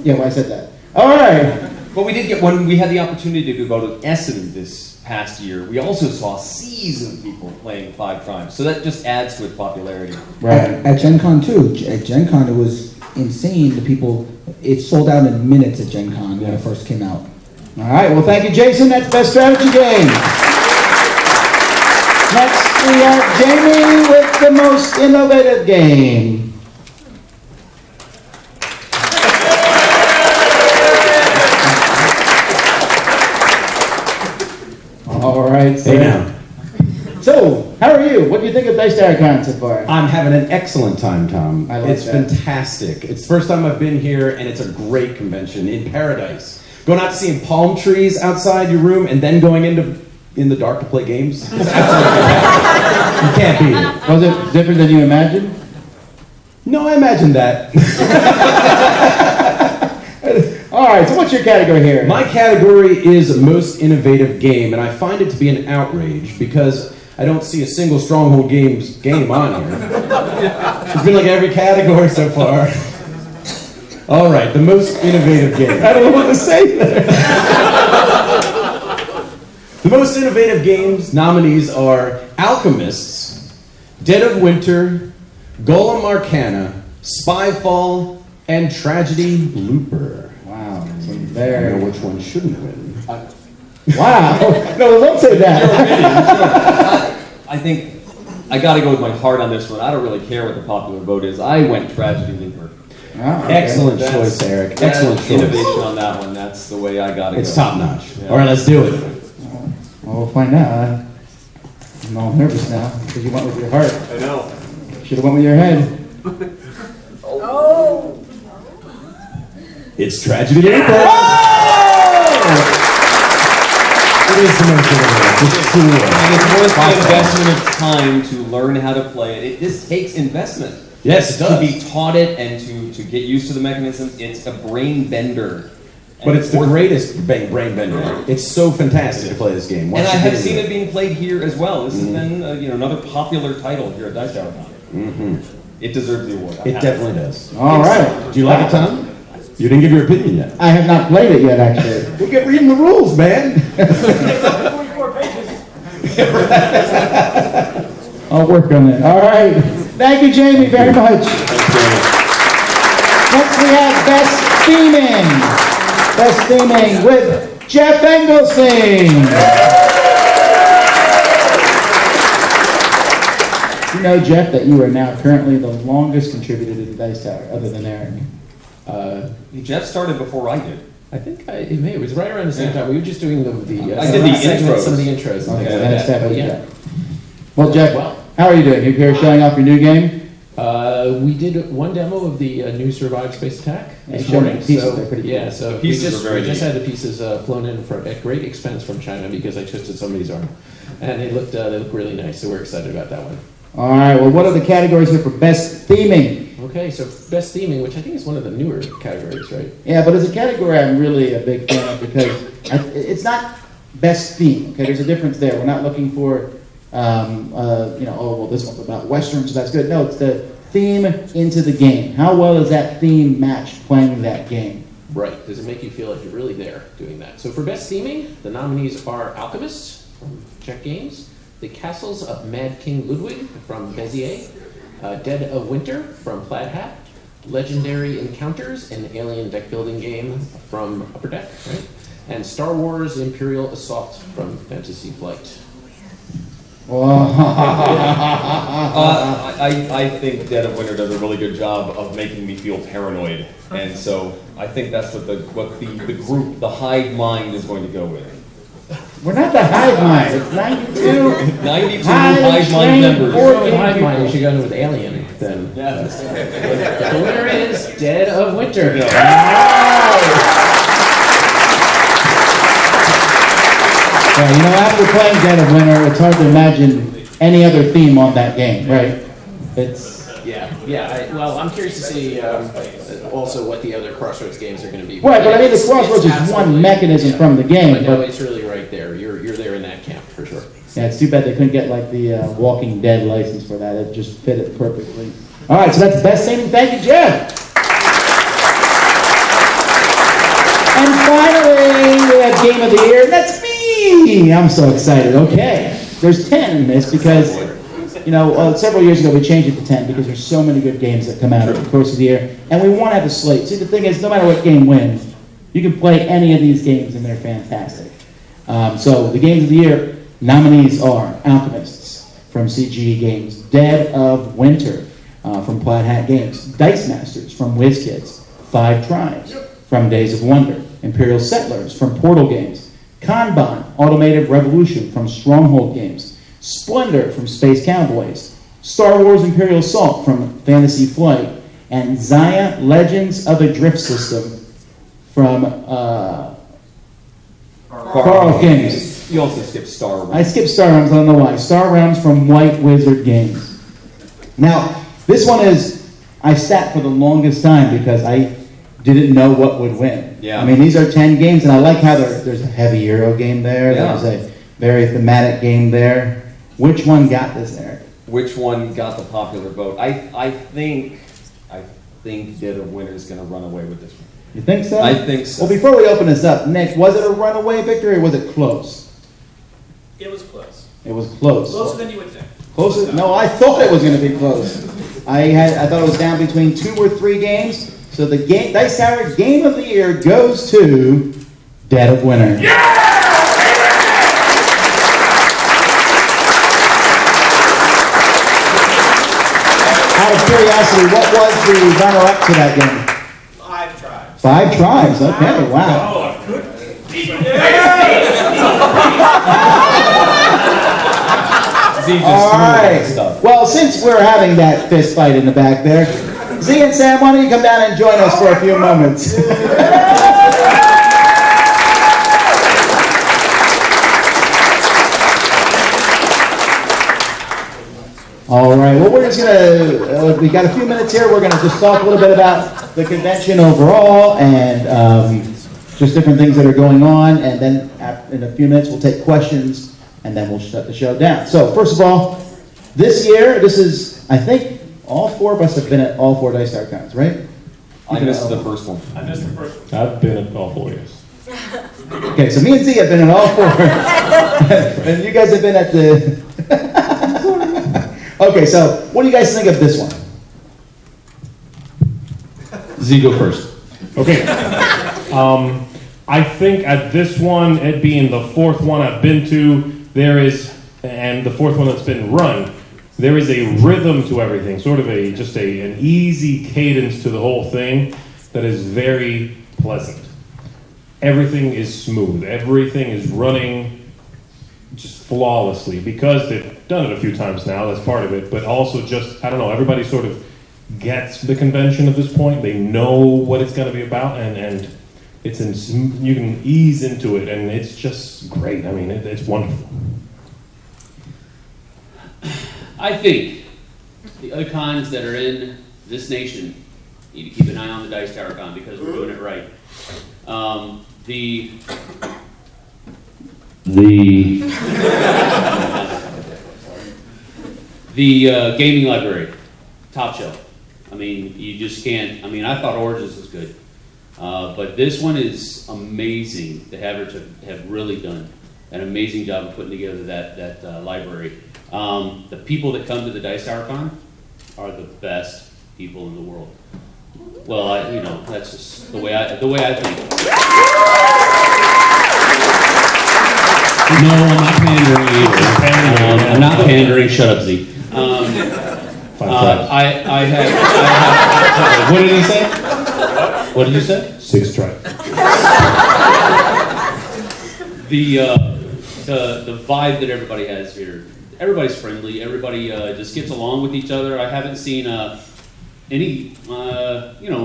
Speaker 1: Yeah, well, I said that. All right.
Speaker 2: But we did get, when we had the opportunity to go to Essen this past year, we also saw seas of people playing Five Tribes. So that just adds to its popularity.
Speaker 14: At Gen Con too. At Gen Con it was insane. The people, it sold out in minutes at Gen Con when it first came out.
Speaker 1: All right, well, thank you, Jason. That's Best Strategy Game. Next, we have Jamie with the most innovative game. All right,
Speaker 15: Hey now.
Speaker 1: So, how are you? What do you think of Dice Tower Con so far?
Speaker 15: I'm having an excellent time, Tom.
Speaker 1: I like
Speaker 15: it's
Speaker 1: that.
Speaker 15: fantastic. It's the first time I've been here, and it's a great convention in paradise. Going out to seeing palm trees outside your room, and then going in the dark to play games. It's absolutely you can't beat it.
Speaker 1: Was it different than you imagined?
Speaker 15: No, I imagined that.
Speaker 1: All right, so what's your category here?
Speaker 15: My category is most innovative game, and I find it to be an outrage because I don't see a single Stronghold Games game on here. It's been like every category so far. All right, the most innovative game.
Speaker 1: I don't know what to say there.
Speaker 15: The most innovative games nominees are Alchemists, Dead of Winter, Golem Arcana, Spyfall, and Tragedy Looper.
Speaker 1: Wow, so
Speaker 15: I
Speaker 1: there.
Speaker 15: don't know which one shouldn't win.
Speaker 1: Wow. No, don't say that.
Speaker 2: I think I got to go with my heart on this one. I don't really care what the popular vote is. I went Tragedy Looper.
Speaker 1: Oh, okay.
Speaker 15: Excellent choice, Eric. Excellent choice.
Speaker 2: Innovation on that one. That's the way I got to go.
Speaker 15: It's top notch.
Speaker 2: Yeah.
Speaker 15: All right, let's do it.
Speaker 1: Well, we'll find out. I'm all nervous now because you went with your heart.
Speaker 2: I know.
Speaker 1: Should have went with your head.
Speaker 15: It's Tragedy Looper. It is the most innovative. It's cool.
Speaker 2: And it's worth the investment of time to learn how to play it. This takes investment.
Speaker 15: Yes, it
Speaker 2: To
Speaker 15: does.
Speaker 2: be taught it and to get used to the mechanism, it's a brain bender.
Speaker 15: But it's the greatest brain bender. It's so fantastic to play this game. Once
Speaker 2: And I
Speaker 15: you
Speaker 2: have
Speaker 15: get
Speaker 2: seen
Speaker 15: into
Speaker 2: it being played here as well. This has been another popular title here at Dice Tower Con.
Speaker 15: Mm-hmm.
Speaker 2: It deserves the award.
Speaker 15: It definitely does.
Speaker 1: All right.
Speaker 15: Do you like it, Tom? You didn't give your opinion yet.
Speaker 1: I have not played it yet, actually.
Speaker 15: We'll get reading the rules, man.
Speaker 12: 44 pages.
Speaker 1: I'll work on it. All right. Thank you, Jamie, very much. Next, we have Best Theming. Best Theming with Jeff Engelstein. You know, Jeff, that you are now currently the longest contributor to the Dice Tower, other than Eric.
Speaker 2: Jeff started before I did.
Speaker 16: I think it was right around the same time. We were just doing the
Speaker 2: I did the intros.
Speaker 16: some of the intros. And
Speaker 1: Okay,
Speaker 16: things
Speaker 1: then
Speaker 16: like
Speaker 1: it's
Speaker 16: that. But
Speaker 1: definitely
Speaker 16: yeah.
Speaker 1: Jeff. Well, Jeff, how are you doing? You're here showing off your new game?
Speaker 16: We did one demo of the new Survive Space Attack
Speaker 1: Yeah,
Speaker 16: this
Speaker 1: you showed me
Speaker 16: morning.
Speaker 1: the pieces.
Speaker 16: So,
Speaker 1: They're pretty
Speaker 16: yeah,
Speaker 1: cool.
Speaker 16: so
Speaker 2: The pieces are
Speaker 16: we
Speaker 2: very
Speaker 16: just
Speaker 2: neat.
Speaker 16: had the pieces flown in at great expense from China because I twisted somebody's arm, and they look really nice. So we're excited about that one.
Speaker 1: All right, well, what are the categories here for Best Theming?
Speaker 16: Okay, so best theming, which I think is one of the newer categories, right?
Speaker 1: Yeah, but it's a category I'm really a big fan of because it's not best theme. Okay, there's a difference there. We're not looking for, oh, well, this one's about Western, so that's good. No, it's the theme into the game. How well is that theme matched playing that game?
Speaker 16: Right. Does it make you feel like you're really there doing that? So for best theming, the nominees are Alchemist from Czech Games, The Castles of Mad King Ludwig from Bezier, Dead of Winter from Plaid Hat, Legendary Encounters, an alien deck building game from Upper Deck, right? And Star Wars Imperial Assault from Fantasy Flight.
Speaker 2: I think Dead of Winter does a really good job of making me feel paranoid, and so I think that's what the group, the hive mind, is going to go with.
Speaker 1: We're not the hive mind. It's 92.
Speaker 2: 92
Speaker 1: highly
Speaker 2: Hive Mind
Speaker 1: trained
Speaker 2: members.
Speaker 1: board
Speaker 16: With
Speaker 1: game
Speaker 16: Hive Mind,
Speaker 1: people.
Speaker 16: you should go with Alien then.
Speaker 2: Yeah.
Speaker 16: The winner is Dead of Winter.
Speaker 1: Yeah, you know, after playing Dead of Winter, it's hard to imagine any other theme on that game, right? It's
Speaker 16: Well, I'm curious to see also what the other Crossroads games are going to be.
Speaker 1: right, but I mean, the
Speaker 16: It's
Speaker 1: Crossroads is
Speaker 16: absolutely-
Speaker 1: one mechanism from the game,
Speaker 16: But no,
Speaker 1: but
Speaker 16: it's really right there. You're there in that camp for sure.
Speaker 1: yeah, it's too bad they couldn't get like the Walking Dead license for that. It just fit it perfectly. All right, so that's best theme. Thank you, Jeff. And finally, we have Game of the Year. That's me. I'm so excited. Okay, there's 10 in this because, you know, several years ago we changed it to 10 because there's so many good games that come out over the course of the year, and we want to have a slate. See, the thing is, no matter what game wins, you can play any of these games and they're fantastic. So the games of the year nominees are Alchemists from CGE Games, Dead of Winter from Plaid Hat Games, Dice Masters from WizKids, Five Tribes from Days of Wonder, Imperial Settlers from Portal Games, Kanban Automated Revolution from Stronghold Games, Splendor from Space Cowboys, Star Wars Imperial Assault from Fantasy Flight, and Zaya Legends of a Drift System from Far Off Games.
Speaker 2: You also skipped Star Wars.
Speaker 1: I skipped Star Realms, I don't know why. Star Realms from White Wizard Games. Now, this one is, I sat for the longest time because I didn't know what would win.
Speaker 2: Yeah.
Speaker 1: I mean, these are 10 games, and I like how there's a heavy Euro game there.
Speaker 2: Yeah.
Speaker 1: There's a very thematic game there. Which one got this, Eric?
Speaker 2: Which one got the popular vote? I think Dead of Winter is going to run away with this one.
Speaker 1: You think so?
Speaker 2: I think so.
Speaker 1: Well, before we open this up, Nick, was it a runaway victory or was it close?
Speaker 12: It was close.
Speaker 1: It was close.
Speaker 12: Closer than you would think.
Speaker 1: Closer? No, I thought it was going to be close. I thought it was down between 2 or 3 games. So the Dice Tower Game of the Year goes to Dead of Winter. Out of curiosity, what was the runner-up to that game?
Speaker 12: 5 Tribes.
Speaker 1: 5 Tribes. Okay, wow. All right. Well, since we're having that fist fight in the back there, Z and Sam, why don't you come down and join us for a few moments? All right. Well, we're just gonna. We got a few minutes here. We're gonna just talk a little bit about the convention overall and just different things that are going on, and then in a few minutes we'll take questions, and then we'll shut the show down. So first of all, this year, this is, I think, all 4 of us have been at all 4 Dice Tower Cons, right?
Speaker 2: I missed the first one.
Speaker 12: I missed the first one.
Speaker 11: I've been at all 4 years.
Speaker 1: Okay, so me and Z have been at all 4, and you guys have been at the. Okay, so what do you guys think of this one?
Speaker 10: Z, go first.
Speaker 11: Okay. I think at this one, it being the 4th one I've been to, and the 4th one that's been run, there is a rhythm to everything, sort of an easy cadence to the whole thing that is very pleasant. Everything is smooth. Everything is running just flawlessly because they've done it a few times now. That's part of it. But also just, I don't know, everybody sort of gets the convention at this point. They know what it's going to be about, and you can ease into it, and it's just great. I mean, it's wonderful.
Speaker 10: I think the other cons that are in this nation need to keep an eye on the Dice Tower Con because we're doing it right. The gaming library, top shelf. I mean, you just can't. I mean, I thought Origins was good, but this one is amazing. The Havertz have really done an amazing job of putting together that library. The people that come to the Dice Tower Con are the best people in the world. Well, that's just the way I think. No, I'm not pandering either. I'm not pandering. Shut up, Z. I have. What did he say? What did you say?
Speaker 11: 6 tries.
Speaker 10: the vibe that everybody has here. Everybody's friendly. Everybody just gets along with each other. I haven't seen any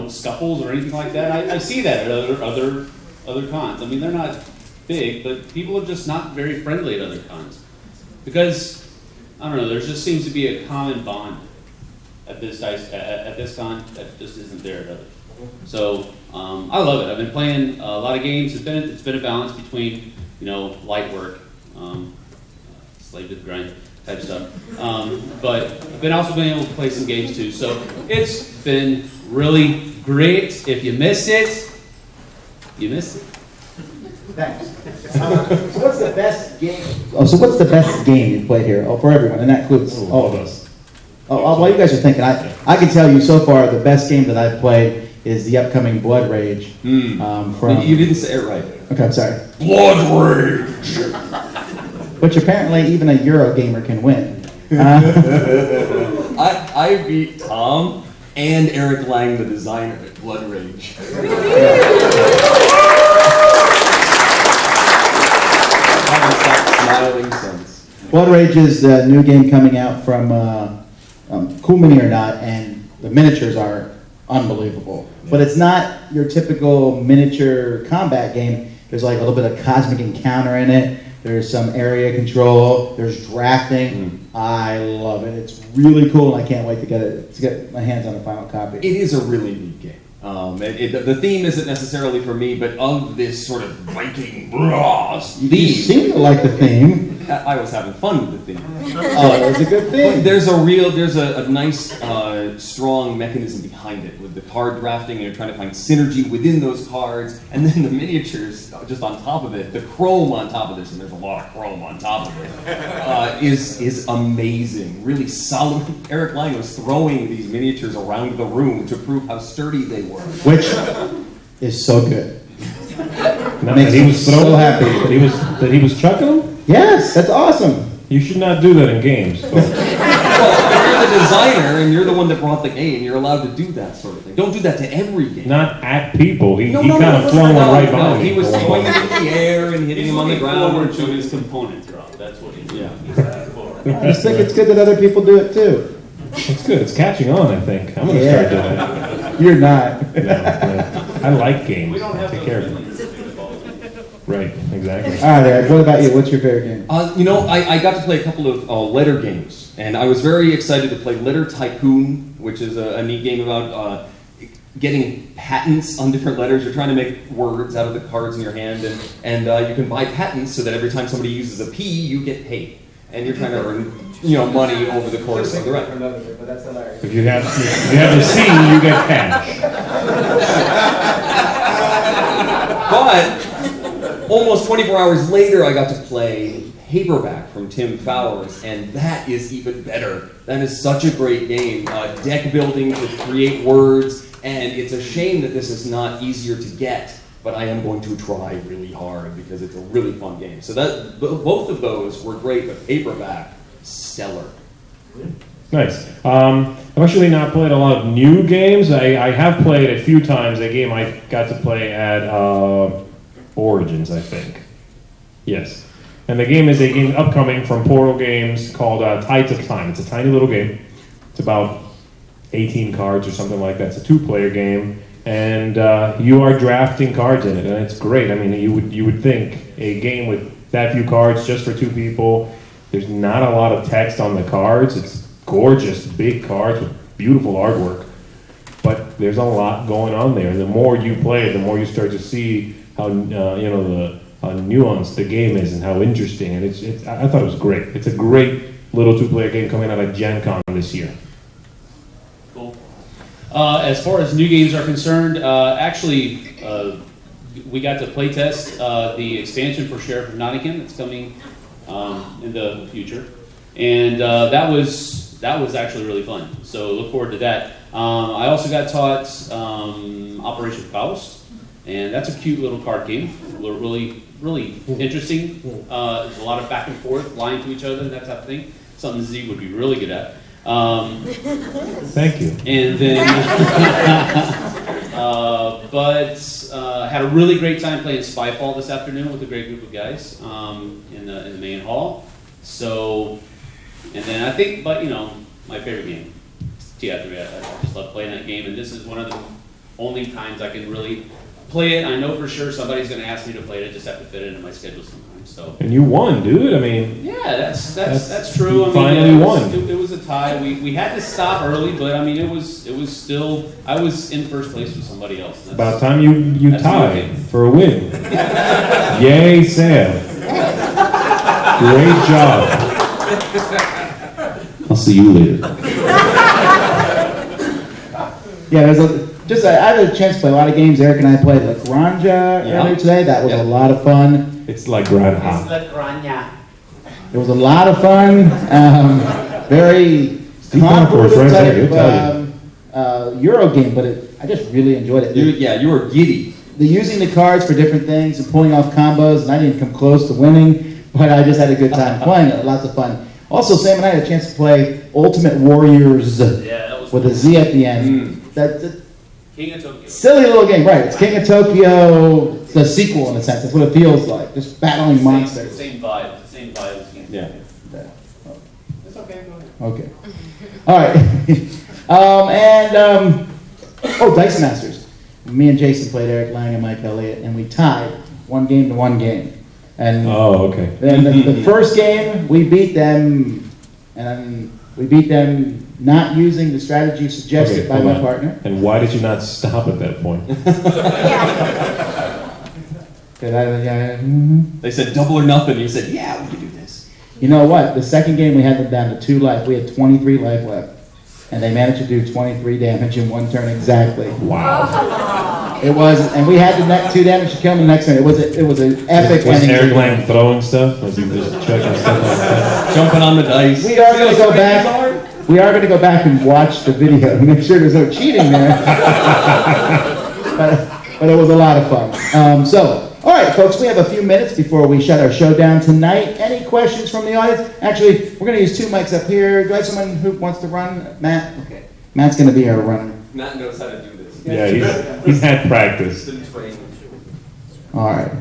Speaker 10: scuffles or anything like that. I see that at other cons. I mean, they're not big, but people are just not very friendly at other cons because I don't know. There just seems to be a common bond at this con that just isn't there at others. So I love it. I've been playing a lot of games. It's been a balance between light work, slave to the grind type stuff, but I've also been able to play some games too. So it's been really great. If you missed it, you missed it.
Speaker 1: Thanks. So what's the best game? So what's the best game you played here? For everyone, and that includes all of us. While you guys are thinking, I can tell you so far the best game that I've played is the upcoming Blood Rage. From
Speaker 2: You didn't say it right.
Speaker 1: Okay, I'm sorry.
Speaker 2: Blood Rage!
Speaker 1: Which apparently even a Eurogamer can win.
Speaker 2: I beat Tom and Eric Lang, the designer at Blood Rage. I haven't stopped smiling since.
Speaker 1: Blood Rage is the new game coming out from Cool Mini or Not, and the miniatures are unbelievable. But it's not your typical miniature combat game. There's like a little bit of cosmic encounter in it. There's some area control. There's drafting. I love it. It's really cool, and I can't wait to get my hands on a final copy.
Speaker 2: It is a really neat game. The theme isn't necessarily for me, but of this sort of Viking theme.
Speaker 1: You seem to like the theme.
Speaker 2: I was having fun with the theme.
Speaker 1: Oh, that was a good thing.
Speaker 2: There's a nice, strong mechanism behind it with the card drafting, and you're trying to find synergy within those cards, and then the miniatures just on top of it, the chrome on top of this, and there's a lot of chrome on top of it, is amazing. Really solid. Eric Lang was throwing these miniatures around the room to prove how sturdy they were.
Speaker 1: Which is so good.
Speaker 11: Makes
Speaker 1: me so happy.
Speaker 11: That he was chucking them?
Speaker 1: Yes, that's awesome.
Speaker 11: You should not do that in games.
Speaker 2: Well, if you're the designer and you're the one that brought the game, you're allowed to do that sort of thing. Don't do that to every game.
Speaker 11: Not at people. He kind of flung one right behind me.
Speaker 2: He was throwing them in the air and hitting them on the ground.
Speaker 10: Forward to his component drop. That's what he's
Speaker 1: I just think it's good that other people do it too.
Speaker 11: It's good. It's catching on, I think. I'm going to start doing it.
Speaker 1: You're not.
Speaker 11: No. I like games. We don't have to take care of them. Right, exactly.
Speaker 1: All right, Eric, what about you? What's your favorite game?
Speaker 2: I got to play a couple of letter games, and I was very excited to play Letter Tycoon, which is a neat game about getting patents on different letters. You're trying to make words out of the cards in your hand, and you can buy patents so that every time somebody uses a P, you get paid. And you're trying to earn money over the course of the run.
Speaker 11: If you have the C, you get cash.
Speaker 2: But almost 24 hours later, I got to play Paperback from Tim Fowers, and that is even better. That is such a great game. Deck building to create words, and it's a shame that this is not easier to get, but I am going to try really hard because it's a really fun game. So both of those were great, but Paperback, stellar.
Speaker 11: Nice. I've actually not played a lot of new games. I have played a few times a game I got to play at Origins, I think. Yes. And the game is a game upcoming from Portal Games called Tides of Time. It's a tiny little game. It's about 18 cards or something like that. It's a two-player game, and you are drafting cards in it, and it's great. I mean, you would think a game with that few cards just for two people. There's not a lot of text on the cards. It's gorgeous, big cards with beautiful artwork, but there's a lot going on there. And the more you play it, the more you start to see how how nuanced the game is and how interesting. And I thought it was great. It's a great little two-player game coming out of Gen Con this year.
Speaker 10: Cool. As far as new games are concerned, we got to play test the expansion for Sheriff of Nottingham. It's coming in the future, and that was actually really fun. So look forward to that. I also got taught Operation Faust, and that's a cute little card game. Really, really interesting. There's a lot of back and forth, lying to each other, and that type of thing. Something Z would be really good at.
Speaker 11: Thank you.
Speaker 10: And then Had a really great time playing Spyfall this afternoon with a great group of guys in the main hall. So, and then I think, but you know, my favorite game, T3. I just love playing that game, and this is one of the only times I can really play it. I know for sure somebody's going to ask me to play it. I just have to fit it into my schedule sometimes. So.
Speaker 11: And you won, dude. I mean.
Speaker 10: Yeah, that's true. I mean,
Speaker 11: finally won.
Speaker 10: It was a tie. We had to stop early, but I mean, it was still. I was in first place with somebody else. That's,
Speaker 11: About time you
Speaker 10: that's
Speaker 11: tied
Speaker 10: okay.
Speaker 11: for a win. Yay, Sam. Great job.
Speaker 10: I'll see you later.
Speaker 1: Yeah, I had a chance to play a lot of games. Eric and I played La Granja earlier today. That was a lot of fun.
Speaker 11: It's like Granja.
Speaker 1: It was a lot of fun. Very
Speaker 11: Concourse right there, he'll
Speaker 1: convoluted type Euro game, but I just really enjoyed it.
Speaker 2: You were giddy.
Speaker 1: Using the cards for different things and pulling off combos, and I didn't come close to winning, but I just had a good time playing it. Lots of fun. Also, Sam and I had a chance to play Ultimate Warriors with a Z at the end. That's
Speaker 10: King of Tokyo.
Speaker 1: silly little game, right? It's King of Tokyo, the sequel in a sense. That's what it feels like, just battling monsters.
Speaker 10: Same vibe. Same vibe as King of
Speaker 11: Yeah.
Speaker 10: Tokyo. It's okay. Go ahead.
Speaker 1: Okay. All right. Dice Masters. Me and Jason played, Eric Lang and Mike Elliott, and we tied 1 game to 1 game. And
Speaker 11: okay.
Speaker 1: Then the first game, we beat them, and we beat them not using the strategy suggested by
Speaker 11: hold
Speaker 1: my
Speaker 11: on.
Speaker 1: partner.
Speaker 11: And why did you not stop at that point?
Speaker 2: They said double or nothing. You said, yeah, we can do this.
Speaker 1: You know what? The second game, we had them down to 2 life. We had 23 life left. And they managed to do 23 damage in 1 turn exactly.
Speaker 11: Wow.
Speaker 1: It was, and we had the 2 damage to kill them the next turn. It was an epic
Speaker 11: Was
Speaker 1: ending.
Speaker 11: Eric Lang throwing stuff? Was he just checking stuff like that?
Speaker 2: Jumping on the dice.
Speaker 1: We are going to go back. We are going to go back and watch the video to make sure there's no cheating there. but it was a lot of fun. All right, folks, we have a few minutes before we shut our show down tonight. Any questions from the audience? Actually, we're going to use 2 mics up here. Do I have someone who wants to run? Matt? Okay. Matt's going to be our runner.
Speaker 2: Matt knows how to do this.
Speaker 11: Yeah, he's had practice.
Speaker 1: All right.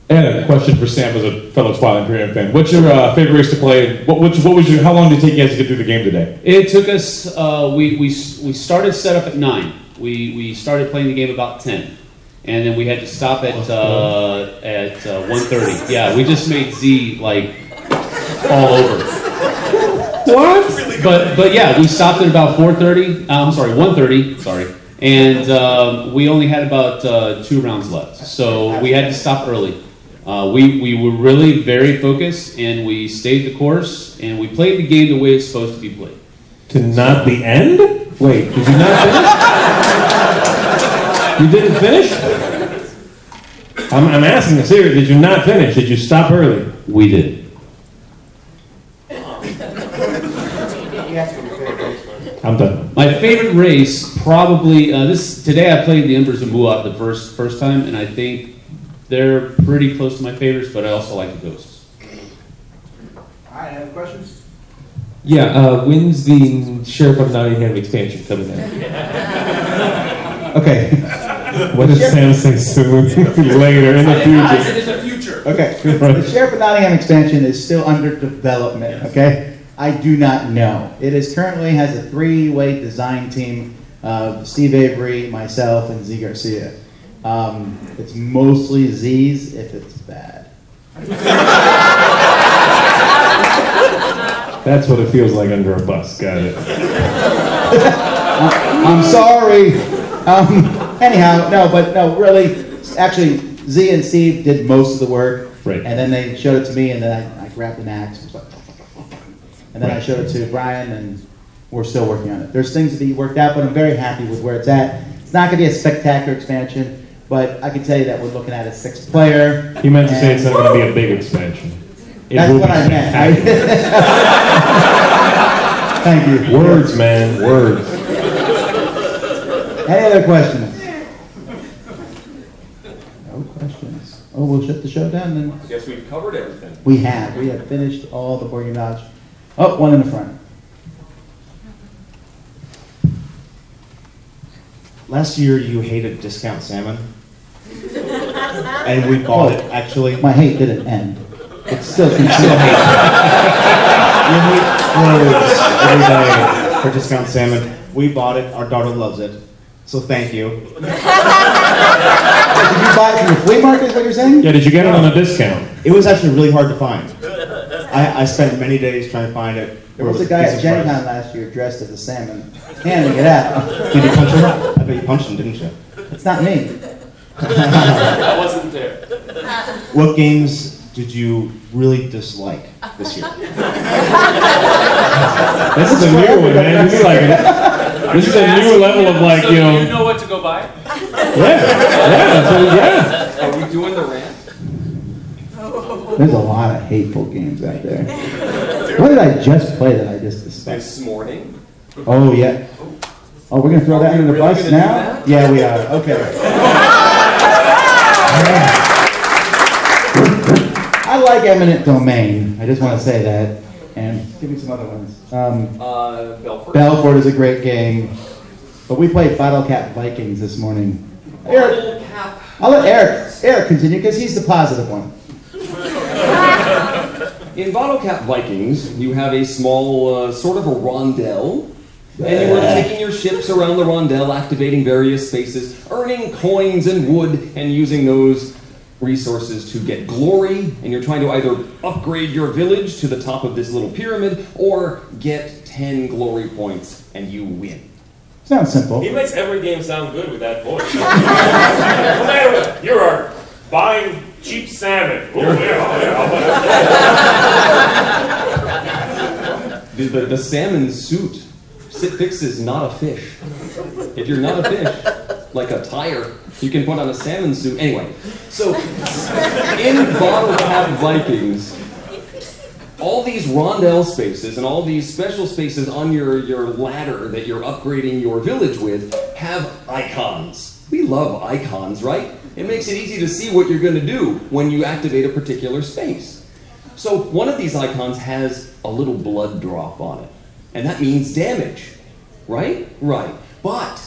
Speaker 6: I had a question for Sam as a fellow Twilight Imperium fan. What's your favorite race to play? What was your? How long did it take you guys to get through the game today?
Speaker 10: It took us. We started setup at 9. We started playing the game about 10, and then we had to stop at 1:30. Yeah, we just made Z like all over.
Speaker 6: What?
Speaker 10: But yeah, we stopped at about 4:30. I'm sorry, 1:30. Sorry, and we only had about 2 rounds left, so we had to stop early. We were really very focused, and we stayed the course, and we played the game the way it's supposed to be played.
Speaker 11: To not the end?
Speaker 6: Wait, did you not finish? You didn't finish?
Speaker 11: I'm asking seriously. Did you not finish? Did you stop early?
Speaker 10: We did.
Speaker 11: I'm done.
Speaker 10: My favorite race, probably today. I played the Embers of Muat the first time, and I think they're pretty close to my favorites. But I also like the Ghosts.
Speaker 1: All right, any questions?
Speaker 17: Yeah, when's the Sheriff of Nottingham expansion coming out?
Speaker 1: Okay.
Speaker 11: What did Sam say soon? Later in the future.
Speaker 12: in the future.
Speaker 1: Okay. The Sheriff of Nottingham expansion is still under development. Okay. I do not know. It is currently has a 3-way design team of Steve Avery, myself, and Z Garcia. It's mostly Z's if it's bad.
Speaker 11: That's what it feels like under a bus. Got it.
Speaker 1: I'm sorry. Anyhow, no, really, actually, Z and Steve did most of the work.
Speaker 11: Right.
Speaker 1: And then they showed it to me, and then I grabbed an axe. And then I showed it to Brian, and we're still working on it. There's things to be worked out, but I'm very happy with where it's at. It's not going to be a spectacular expansion, but I can tell you that we're looking at a 6th player.
Speaker 11: He meant to say it's not going to be a big expansion.
Speaker 1: That's what I meant. Thank you.
Speaker 11: Words, man, words.
Speaker 1: Any other questions? No questions. Oh, we'll shut the show down then.
Speaker 2: I guess we've covered everything.
Speaker 1: We have finished all the board game knowledge. Oh, one in the front.
Speaker 6: last year you hated discount salmon, and we bought it actually.
Speaker 1: My hate didn't end. It's still
Speaker 6: You still hate it. You hate clothes every day for discount salmon. We bought it. Our daughter loves it. So thank you.
Speaker 1: Did you buy it from the flea market, is what you're saying?
Speaker 11: Yeah, did you get it on a discount?
Speaker 6: It was actually really hard to find. I spent many days trying to find it.
Speaker 1: There was a guy at Gen Con last year dressed as a salmon, handing it out.
Speaker 6: Did you punch him? I bet you punched him, didn't you?
Speaker 1: It's not me.
Speaker 12: I wasn't there.
Speaker 6: What games did you really dislike this year?
Speaker 11: This is a new one, man. This is like this is a new level of like,
Speaker 12: So
Speaker 11: you know.
Speaker 12: you know what to go buy?
Speaker 11: Yeah.
Speaker 2: Are we doing the rant?
Speaker 1: There's a lot of hateful games out there. What did I just play that I just despised?
Speaker 2: This morning?
Speaker 1: Oh, yeah. Oh, we're going to throw that under the
Speaker 2: really
Speaker 1: bus
Speaker 2: gonna do
Speaker 1: now?
Speaker 2: that?
Speaker 1: Yeah, we are. Okay. I like Eminent Domain. I just want to say that. And give me some other ones.
Speaker 2: Belfort.
Speaker 1: Belfort is a great game. But we played Bottle Cap Vikings this morning. Eric, I'll let Eric continue because he's the positive one.
Speaker 2: In Bottle Cap Vikings, you have a small, sort of a rondel, and you are taking your ships around the rondel, activating various spaces, earning coins and wood, and using those resources to get glory, and you're trying to either upgrade your village to the top of this little pyramid, or get 10 glory points, and you win.
Speaker 1: Sounds simple.
Speaker 12: He makes every game sound good with that voice. No matter what, you are buying cheap salmon. Oh, yeah.
Speaker 2: The salmon suit fixes not a fish. If you're not a fish, like a tire, you can put on a salmon suit. Anyway, so in Bottle Cap Vikings, all these rondel spaces and all these special spaces on your ladder that you're upgrading your village with have icons. We love icons, right? It makes it easy to see what you're going to do when you activate a particular space. So one of these icons has a little blood drop on it, and that means damage, right? Right. But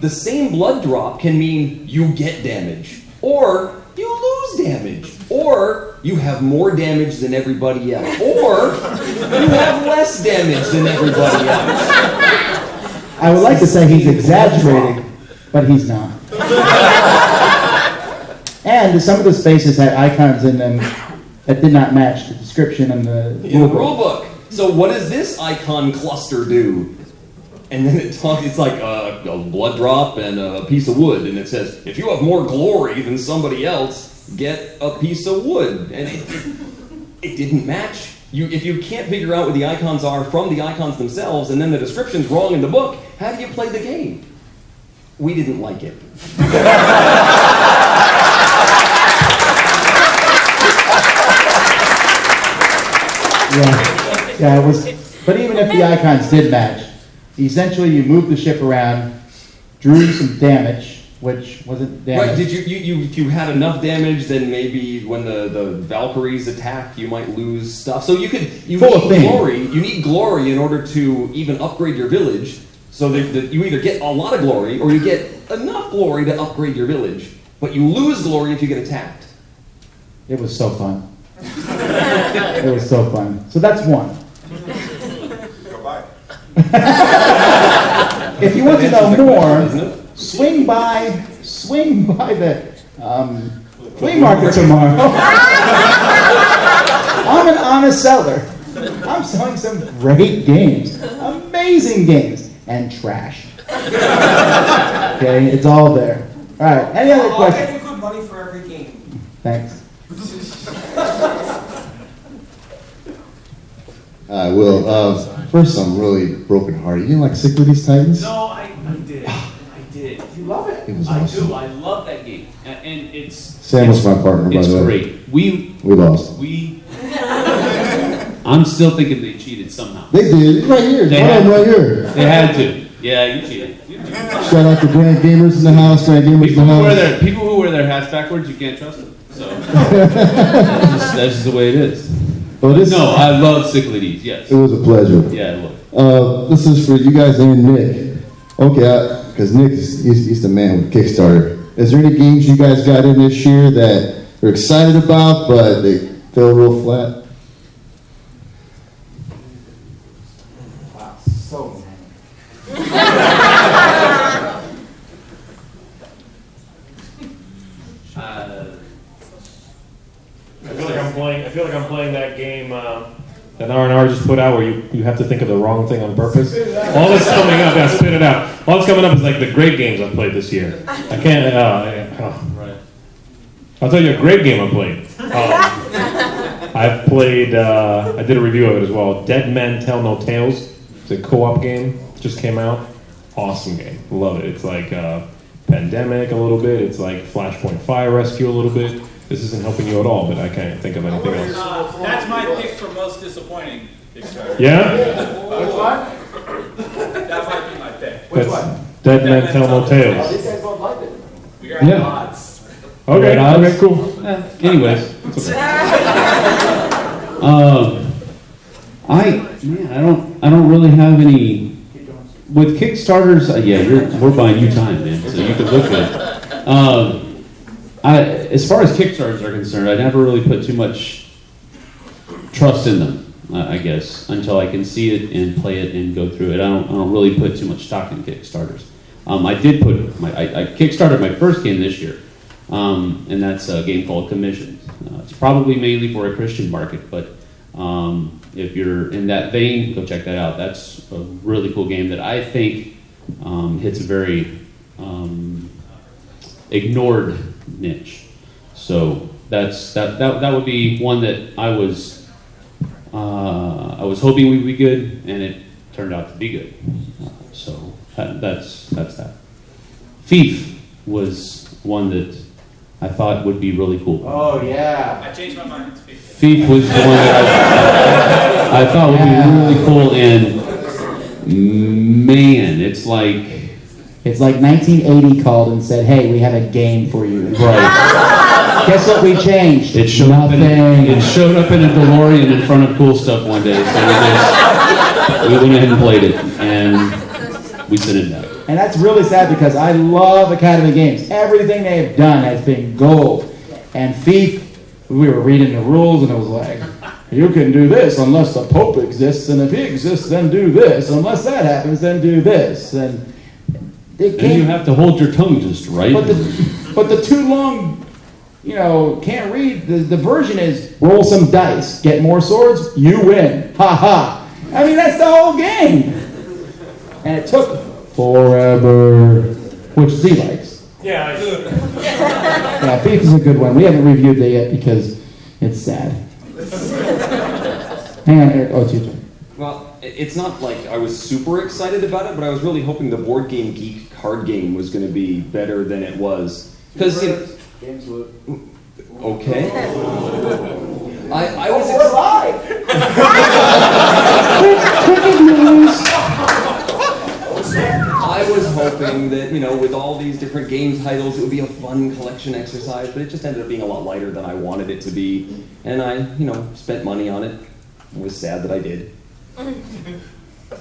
Speaker 2: the same blood drop can mean you get damage, or you lose damage, or you have more damage than everybody else, or you have less damage than everybody else.
Speaker 1: I would like to say he's exaggerating, but he's not. And some of the spaces had icons in them that did not match the description in the
Speaker 2: rule book. So what does this icon cluster do? And then it's like a blood drop and a piece of wood, and it says, if you have more glory than somebody else, get a piece of wood. And it didn't match. If you can't figure out what the icons are from the icons themselves, and then the description's wrong in the book, how do you play the game? We didn't like it.
Speaker 1: Yeah, it was. But even if the icons did match, essentially you moved the ship around, drew some damage, which wasn't damage.
Speaker 2: Right, if you had enough damage, then maybe when the Valkyries attack, you might lose stuff. So you need glory. You need glory in order to even upgrade your village. So that you either get a lot of glory, or you get enough glory to upgrade your village. But you lose glory if you get attacked.
Speaker 1: It was so fun. It was so fun. So that's one. If you want to know more, swing by the flea market tomorrow. I'm an honest seller. I'm selling some great games, amazing games, and trash. Okay, it's all there. All right, any other
Speaker 12: I'll
Speaker 1: questions?
Speaker 12: get you good money for every game.
Speaker 1: Thanks.
Speaker 18: I will. First, I'm really brokenhearted. You didn't like Cyclades Titans?
Speaker 10: No, I did. I did.
Speaker 1: You love it?
Speaker 18: It was
Speaker 10: I
Speaker 18: awesome.
Speaker 10: do. I love that game, and it's.
Speaker 18: Sam was my partner, by
Speaker 10: It's
Speaker 18: the way.
Speaker 10: great. We
Speaker 18: lost.
Speaker 10: I'm still thinking they cheated somehow.
Speaker 18: They did. Right here.
Speaker 10: They
Speaker 18: One of
Speaker 10: had
Speaker 18: them right
Speaker 10: to.
Speaker 18: here.
Speaker 10: They had to. Yeah, you cheated.
Speaker 18: Shout out to Grand Gamers in the house. Grand Gamers in the house.
Speaker 10: People who wear their hats backwards, you can't trust them. So that's just the way it is.
Speaker 18: Well,
Speaker 10: No, I love Cyclades. Yes.
Speaker 18: It was a pleasure.
Speaker 10: Yeah, I love it.
Speaker 18: This is for you guys and Nick. Okay, because Nick he's the man with Kickstarter. Is there any games you guys got in this year that you're excited about, but they fell real flat?
Speaker 5: Wow, so many.
Speaker 11: I feel like I'm playing that game that R&R just put out where you have to think of the wrong thing on purpose. All that's coming up, yeah, spit it out. All that's coming up is like the great games I've played this year. I can't. Right. I'll tell you a great game I played. I've played. I did a review of it as well. Dead Men Tell No Tales. It's a co-op game. Just came out. Awesome game. Love it. It's like Pandemic a little bit. It's like Flashpoint Fire Rescue a little bit. This isn't helping you at all, but I can't think of anything else.
Speaker 4: That's my pick for most disappointing Kickstarter.
Speaker 11: Yeah?
Speaker 5: Which one?
Speaker 4: That might be my pick.
Speaker 5: Which one?
Speaker 11: Dead Men Tell No
Speaker 5: Oh,
Speaker 11: Tales.
Speaker 5: these guys won't like it.
Speaker 4: We are
Speaker 10: Yeah.
Speaker 4: odds.
Speaker 11: Okay,
Speaker 10: Right,
Speaker 11: okay, cool.
Speaker 10: Anyways, I don't really have any with Kickstarters. We're buying you time, man, so you can look good. As far as Kickstarters are concerned, I never really put too much trust in them. I guess until I can see it and play it and go through it. I don't really put too much stock in Kickstarters. I did put I kickstarted my first game this year, and that's a game called Commissions. It's probably mainly for a Christian market, but if you're in that vein, go check that out. That's a really cool game that I think hits a very ignored niche. So that would be one that I was hoping would be good, and it turned out to be good. So that's that. Thief was one that I thought would be really cool.
Speaker 5: Oh, yeah.
Speaker 4: I changed my mind.
Speaker 10: Thief was the one that I thought would be really cool, and man, it's like
Speaker 1: 1980 called and said, "Hey, we have a game for you."
Speaker 10: Right.
Speaker 1: Guess what we changed?
Speaker 10: It showed up in a DeLorean in front of Cool Stuff one day, so we went ahead and played it, and we sent it down.
Speaker 1: And that's really sad because I love Academy Games. Everything they have done has been gold. And Thief, we were reading the rules and it was like, you can do this unless the Pope exists, and if he exists, then do this. Unless that happens, then do this. And
Speaker 10: you have to hold your tongue just right.
Speaker 1: But the too long, can't read. The version is roll some dice, get more swords, you win. Ha ha. I mean, that's the whole game. And it took forever, which Z likes.
Speaker 12: Yeah.
Speaker 1: Yeah, Thief is a good one. We haven't reviewed it yet because it's sad. Hang on, Eric. Oh, it's your turn.
Speaker 2: Well, it's not like I was super excited about it, but I was really hoping the Board Game Geek card game was going to be better than it was. Because okay. I was.
Speaker 5: We're live.
Speaker 2: I was hoping that, with all these different game titles, it would be a fun collection exercise, but it just ended up being a lot lighter than I wanted it to be. And I, spent money on it. I was sad that I did.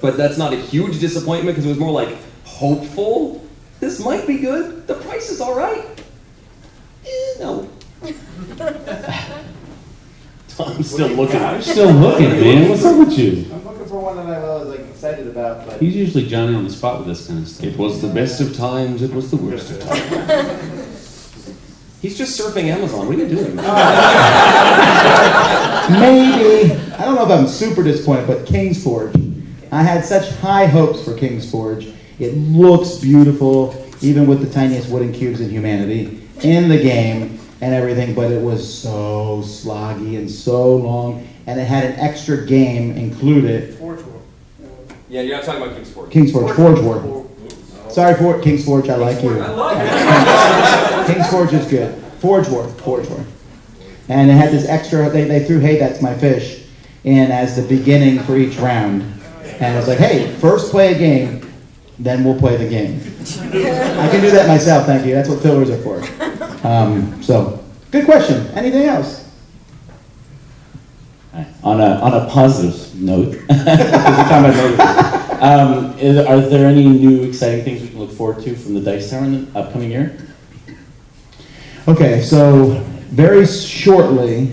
Speaker 2: But that's not a huge disappointment because it was more like hopeful. This might be good. The price is all right. No. I'm still looking.
Speaker 10: I'm still looking, man. What's up with you?
Speaker 1: I'm looking for one that I was excited about. But
Speaker 10: He's usually Johnny on the spot with this kind of stuff.
Speaker 2: It was the best of times. It was the worst of times. He's just surfing Amazon. What are you doing?
Speaker 1: Maybe. I don't know if I'm super disappointed, but King's Forge. I had such high hopes for King's Forge. It looks beautiful, even with the tiniest wooden cubes in humanity in the game and everything, but it was so sloggy and so long, and it had an extra game included.
Speaker 2: Forge War. Yeah, you're not talking about King's Forge.
Speaker 1: King's Forge. Forge War. Sorry, King's Forge, I like you.
Speaker 2: I love it.
Speaker 1: King's Forge is good. Forge War. And it had this extra, they threw "Hey, That's My Fish" in as the beginning for each round. And it was like, hey, first play a game, then we'll play the game. I can do that myself, thank you. That's what fillers are for. So, good question. Anything else?
Speaker 19: On a positive note, because we're talking about
Speaker 7: Are there any new exciting things we can look forward to from the Dice Tower in the upcoming year?
Speaker 1: Okay, so very shortly,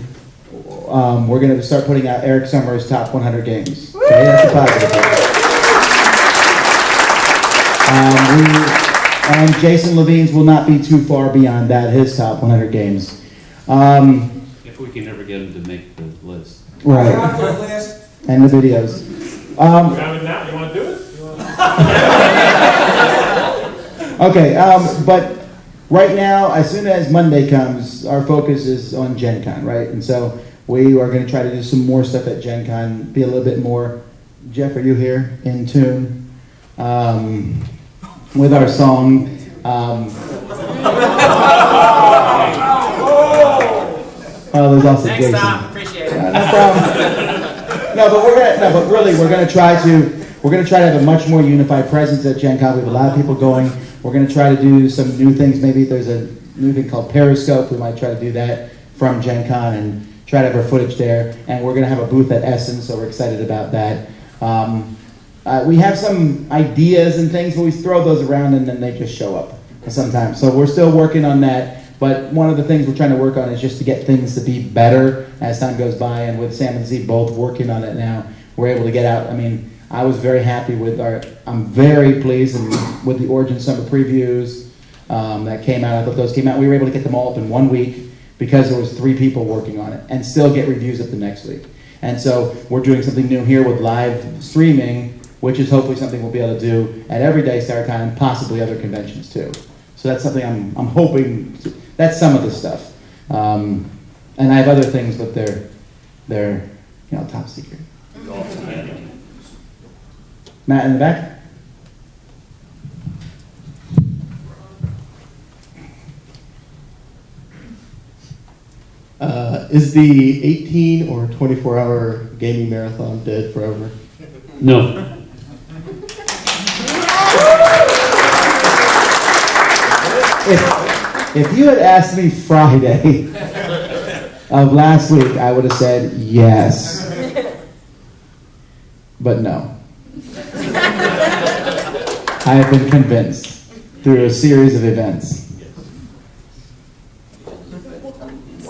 Speaker 1: we're going to start putting out Eric Summers' top 100 games. Okay, that's a positive thing. And Jason Levine's will not be too far beyond that, his top 100 games.
Speaker 10: If we can ever get him to make the list.
Speaker 1: Right. And the videos.
Speaker 12: You have it now? You want to do it?
Speaker 1: Okay, but right now, as soon as Monday comes, our focus is on Gen Con, right? And so we are going to try to do some more stuff at Gen Con, be a little bit more, Jeff, are you here, in tune with our song. Oh, there's also
Speaker 19: Thanks,
Speaker 1: Jason.
Speaker 19: Tom. Appreciate it.
Speaker 1: No problem. No, but really, we're going to try to have a much more unified presence at Gen Con. We have a lot of people going. We're going to try to do some new things. Maybe there's a new thing called Periscope. We might try to do that from Gen Con and try to have our footage there. And we're going to have a booth at Essence, so we're excited about that. We have some ideas and things, but we throw those around and then they just show up sometimes. So we're still working on that. But one of the things we're trying to work on is just to get things to be better as time goes by. And with Sam and Z both working on it now, we're able to get out. I mean, I was very happy with I'm very pleased with the Origin Summer previews that came out. I thought those came out. We were able to get them all up in 1 week because there was 3 people working on it and still get reviews up the next week. And so we're doing something new here with live streaming, which is hopefully something we'll be able to do at every Dice Tower Con and possibly other conventions too. So that's something I'm hoping. That's some of the stuff. And I have other things, but they're top secret. Matt in the back.
Speaker 20: Is the 18 or 24-hour gaming marathon dead forever?
Speaker 10: No.
Speaker 1: If you had asked me Friday of last week, I would have said yes. But no. I have been convinced through a series of events.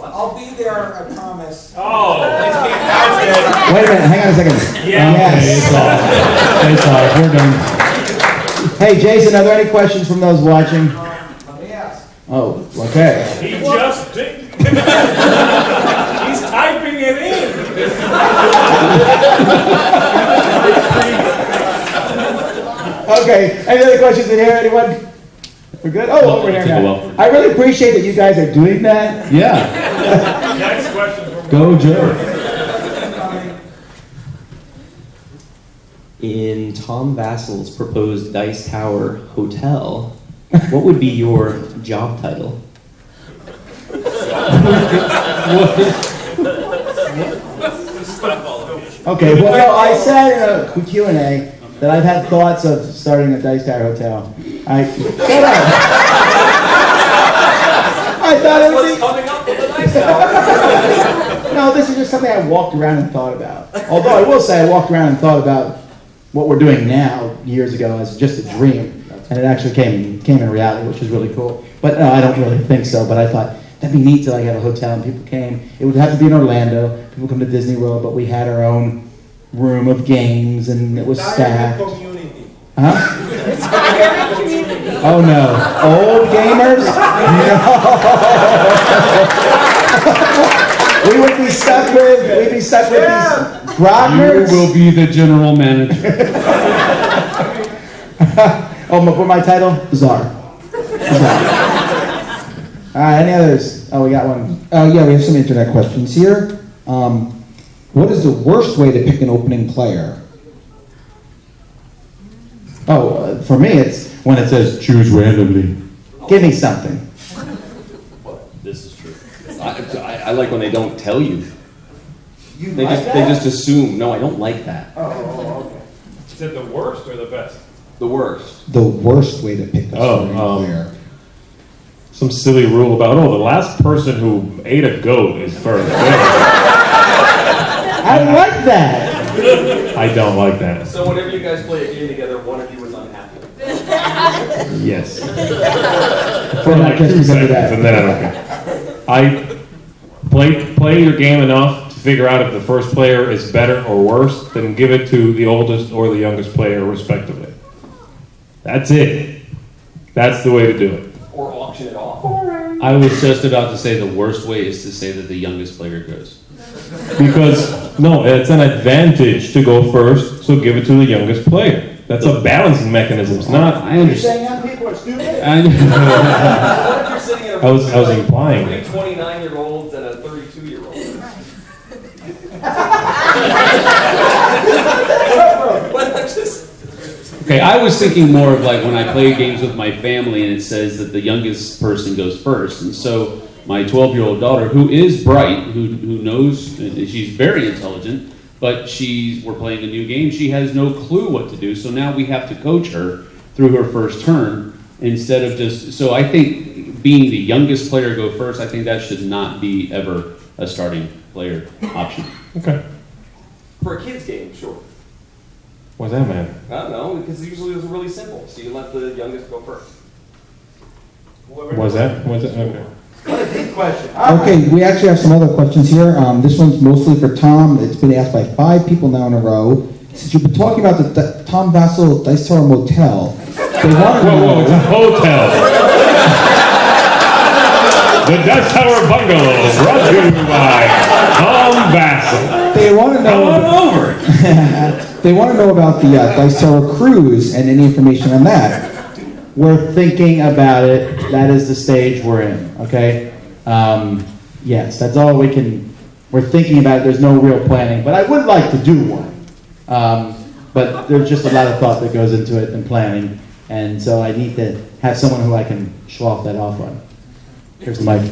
Speaker 19: I'll be there, I promise.
Speaker 12: Oh,
Speaker 1: Wait a minute, hang on a second. Yes.
Speaker 6: It's off. We're done.
Speaker 1: Hey, Jason, are there any questions from those watching?
Speaker 19: Let me ask.
Speaker 1: Oh, okay.
Speaker 12: He just did. He's typing it in.
Speaker 1: Okay, any other questions in here, anyone? We're good? Oh, over here now. I really appreciate that you guys are doing that.
Speaker 6: Yeah.
Speaker 12: Next question.
Speaker 6: Go, Joe.
Speaker 17: In Tom Vassel's proposed Dice Tower Hotel, what would be your job title?
Speaker 1: Okay, well, no, I said in a Q&A that I've had thoughts of starting a Dice Tower Hotel. Shut up. I thought it was
Speaker 12: coming up with the Dice Tower.
Speaker 1: No, this is just something I walked around and thought about. Although I will say I walked around and thought about what we're doing now years ago as just a dream, and it actually came in reality, which is really cool. But no, I don't really think so. But I thought that'd be neat to like have a hotel and people came. It would have to be in Orlando. People come to Disney World, but we had our own room of games and it was staffed. Huh? Oh no, old gamers? No. We'd be stuck with these Grognards.
Speaker 10: You will be the general manager.
Speaker 1: For my title? Czar. All right, any others? Oh, we got one.
Speaker 14: Yeah, we have some internet questions here. What is the worst way to pick an opening player?
Speaker 1: For me, it's when it says choose randomly. Give me something.
Speaker 2: This is true. I like when they don't tell you. They
Speaker 1: like
Speaker 2: just
Speaker 1: that?
Speaker 2: they just assume. No, I don't like that.
Speaker 12: Oh, okay. Is it the worst or the best?
Speaker 2: The worst.
Speaker 14: The worst way to pick a starting player.
Speaker 11: Some silly rule about the last person who ate a goat is first.
Speaker 1: I like that.
Speaker 11: I don't like that.
Speaker 2: So whenever you guys play a game together, one of you is unhappy.
Speaker 11: Yes.
Speaker 14: For
Speaker 11: like
Speaker 14: just
Speaker 11: 2
Speaker 14: because of
Speaker 11: seconds,
Speaker 14: that.
Speaker 11: and then I don't care. I play your game enough to figure out if the first player is better or worse, then give it to the oldest or the youngest player, respectively. That's it. That's the way to do it.
Speaker 2: Or auction it off.
Speaker 10: I was just about to say the worst way is to say that the youngest player goes.
Speaker 11: Because, no, it's an advantage to go first, so give it to the youngest player. That's a balancing mechanism. It's not.
Speaker 10: I understand.
Speaker 1: young people are stupid?
Speaker 2: What if you're sitting in a
Speaker 11: I was implying
Speaker 2: three
Speaker 11: it.
Speaker 2: 29-year-olds and a 32-year-old? But I'm just...
Speaker 10: Okay, I was thinking more of like when I play games with my family and it says that the youngest person goes first. And so my 12-year-old daughter, who is bright, who knows, she's very intelligent, but we're playing a new game, she has no clue what to do. So now we have to coach her through her first turn instead of just, so I think being the youngest player go first, I think that should not be ever a starting player option.
Speaker 11: Okay.
Speaker 2: For a kid's game, sure.
Speaker 11: What's that, man?
Speaker 2: I don't know, because usually it's really simple. So you let the youngest go first.
Speaker 11: What's that? Okay.
Speaker 1: What a deep question.
Speaker 14: Okay, we actually have some other questions here. This one's mostly for Tom. It's been asked by 5 people now in a row. Since you've been talking about the Tom Vassal Dice Tower Motel, they want to know...
Speaker 11: Whoa, it's a hotel. The Dice Tower Bungalow, brought to you by Tom Vassal.
Speaker 14: They want to know...
Speaker 11: Come on over.
Speaker 14: They want to know about the Dice Tower Cruise and any information on that.
Speaker 1: We're thinking about it. That is the stage we're in, okay? Yes, that's all we're thinking about it. There's no real planning, but I would like to do one. But there's just a lot of thought that goes into it and planning, and so I need to have someone who I can slough that off on. Here's the mic.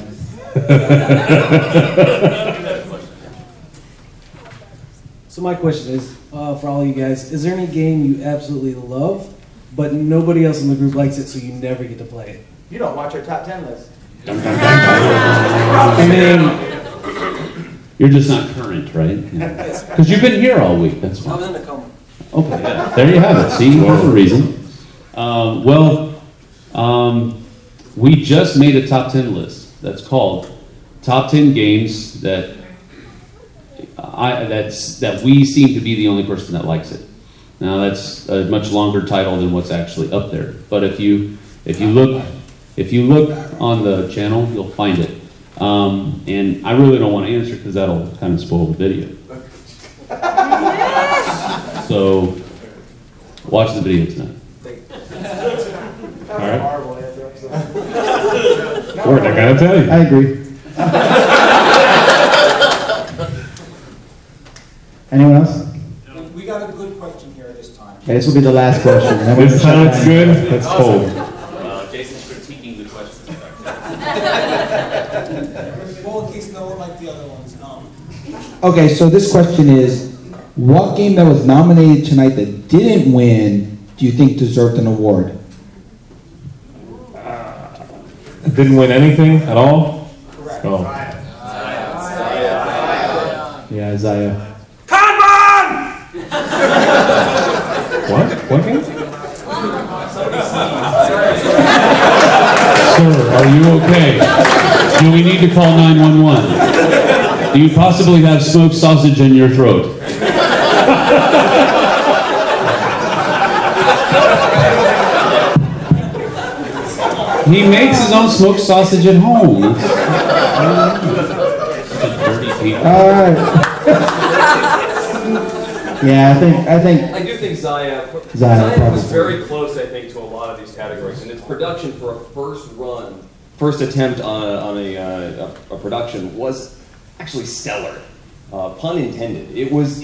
Speaker 21: So my question is, for all you guys, is there any game you absolutely love, but nobody else in the group likes it, so you never get to play it?
Speaker 1: You don't watch our top 10 list.
Speaker 10: I mean, you're just not current, right? Because you've been here all week, that's why.
Speaker 21: I'm in the coma.
Speaker 10: Okay, yeah. There you have it. See, there's a reason. We just made a top 10 list that's called Top 10 Games that we seem to be the only person that likes it. Now that's a much longer title than what's actually up there. But if you look on the channel, you'll find it. And I really don't want to answer because that'll kind of spoil the video. So watch the video tonight.
Speaker 11: All right. Word, I gotta tell you.
Speaker 1: I agree. Anyone else?
Speaker 19: We got a good question here this time.
Speaker 1: Okay, this will be the last question. and then we're
Speaker 11: This
Speaker 1: gonna
Speaker 11: time
Speaker 1: shut
Speaker 11: it's
Speaker 1: down.
Speaker 11: good. Let's hold.
Speaker 16: Jason's critiquing the questions.
Speaker 19: Well, in case no one liked the other ones.
Speaker 14: Okay, so this question is, what game that was nominated tonight that didn't win do you think deserved an award?
Speaker 11: Didn't win anything at all?
Speaker 19: Correct.
Speaker 11: Oh.
Speaker 1: Yeah, Isaiah.
Speaker 11: What? What game?
Speaker 10: Sir, are you okay? Do we need to call 911? Do you possibly have smoked sausage in your throat? He makes his own smoked sausage at home. Dirty people.
Speaker 1: All right. Yeah, I think.
Speaker 2: I do think Zaya was
Speaker 1: probably.
Speaker 2: very close, I think, to a lot of these categories, and its production for a first attempt on a production was actually stellar. Pun intended. It was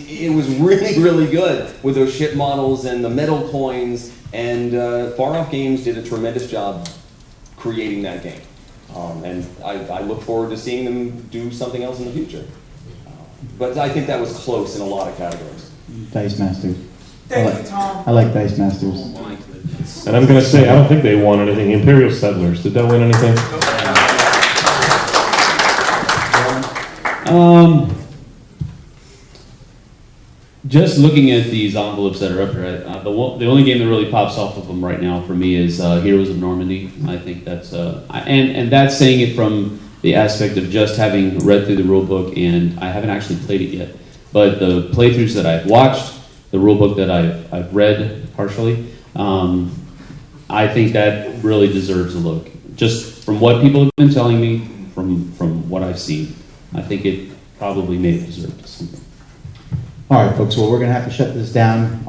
Speaker 2: really, really good with those ship models and the metal coins, and Far Off Games did a tremendous job creating that game. And I look forward to seeing them do something else in the future. But I think that was close in a lot of categories.
Speaker 1: Dice Masters.
Speaker 19: Thank you, Tom.
Speaker 1: I like Dice Masters.
Speaker 11: And I'm gonna say, I don't think they won anything. Imperial Settlers, did that win anything?
Speaker 10: Just looking at these envelopes that are up here, the only game that really pops off of them right now for me is Heroes of Normandy. I think that's and that's saying it from the aspect of just having read through the rule book, and I haven't actually played it yet. But the playthroughs that I've watched, the rule book that I've read partially, I think that really deserves a look. Just from what people have been telling me, from what I've seen, I think it probably may have deserved something.
Speaker 1: All right, folks, well, we're going to have to shut this down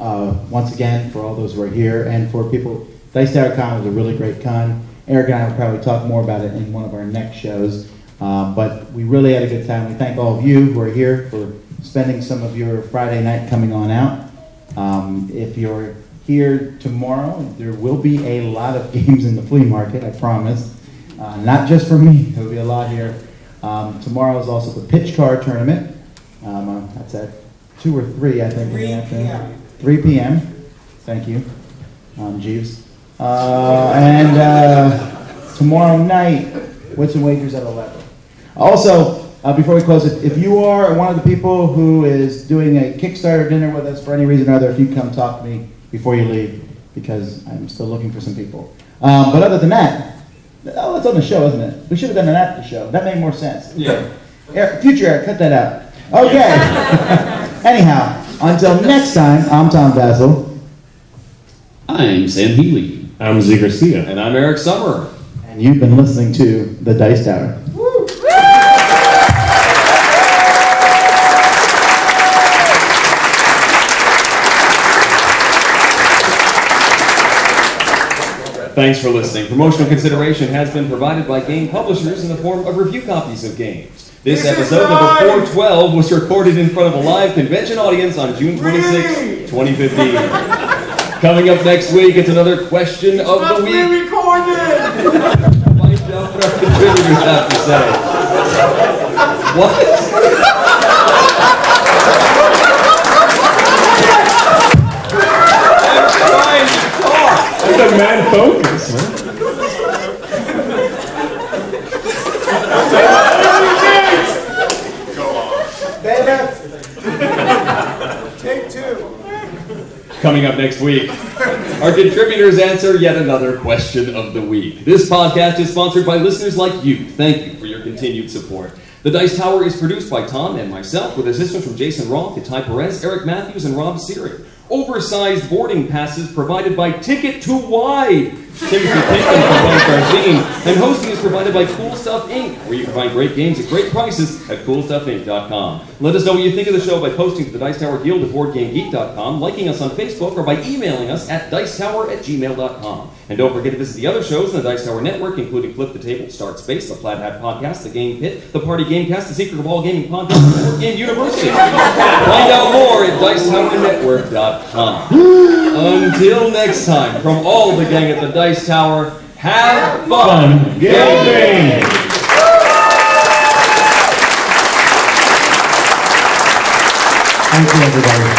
Speaker 1: once again for all those who are here, and for people. Dice Tower Con was a really great con. Eric and I will probably talk more about it in one of our next shows, but we really had a good time. We thank all of you who are here for spending some of your Friday night coming on out. If you're here tomorrow, there will be a lot of games in the flea market, I promise. Not just for me, there will be a lot here. Tomorrow is also the pitch card tournament. That's at 2 or 3, I think, in the afternoon. 3 p.m. Thank you, Jeeves. And tomorrow night, what's and wagers at 11. Also, before we close it, if you are one of the people who is doing a Kickstarter dinner with us for any reason or other, if you come talk to me before you leave, because I'm still looking for some people. But other than that, oh, that's on the show, isn't it? We should have done an after show. That made more sense.
Speaker 2: Yeah.
Speaker 1: Future Eric, cut that out. Okay. Anyhow, until next time, I'm Tom Basil.
Speaker 10: I'm Sam Healy.
Speaker 11: I'm Z Garcia.
Speaker 2: And I'm Eric Summer.
Speaker 1: And you've been listening to The Dice Tower.
Speaker 2: Thanks for listening. Promotional consideration has been provided by game publishers in the form of review copies of games. This episode, number 412, was recorded in front of a live convention audience on June 26, 2015. Coming up next week, it's another question of the week. Find out what our contributors have to say. What?
Speaker 11: That's a mad focus, man.
Speaker 19: Take 2.
Speaker 2: Coming up next week, our contributors answer yet another question of the week. This podcast is sponsored by listeners like you. Thank you for your continued support. The Dice Tower is produced by Tom and myself, with assistance from Jason Roth, Itai Perez, Eric Matthews, and Rob Searing. Oversized boarding passes provided by Ticket to Wide. Timothy Pinkman provides our theme, and hosting is provided by Cool Stuff Inc., where you can find great games at great prices at CoolStuffInc.com. Let us know what you think of the show by posting to the Dice Tower Guild at BoardGameGeek.com, liking us on Facebook, or by emailing us at Dicetower@gmail.com. And don't forget to visit the other shows in the Dice Tower Network, including Flip the Table, Start Space, the Plaid Hat Podcast, The Game Pit, The Party Gamecast, The Secret of All Gaming Podcast, and the Board Game University. Find out more at DicetowerNetwork.com. Until next time, from all the gang at the Dice Tower, have fun gaming!
Speaker 1: Thank you, everybody.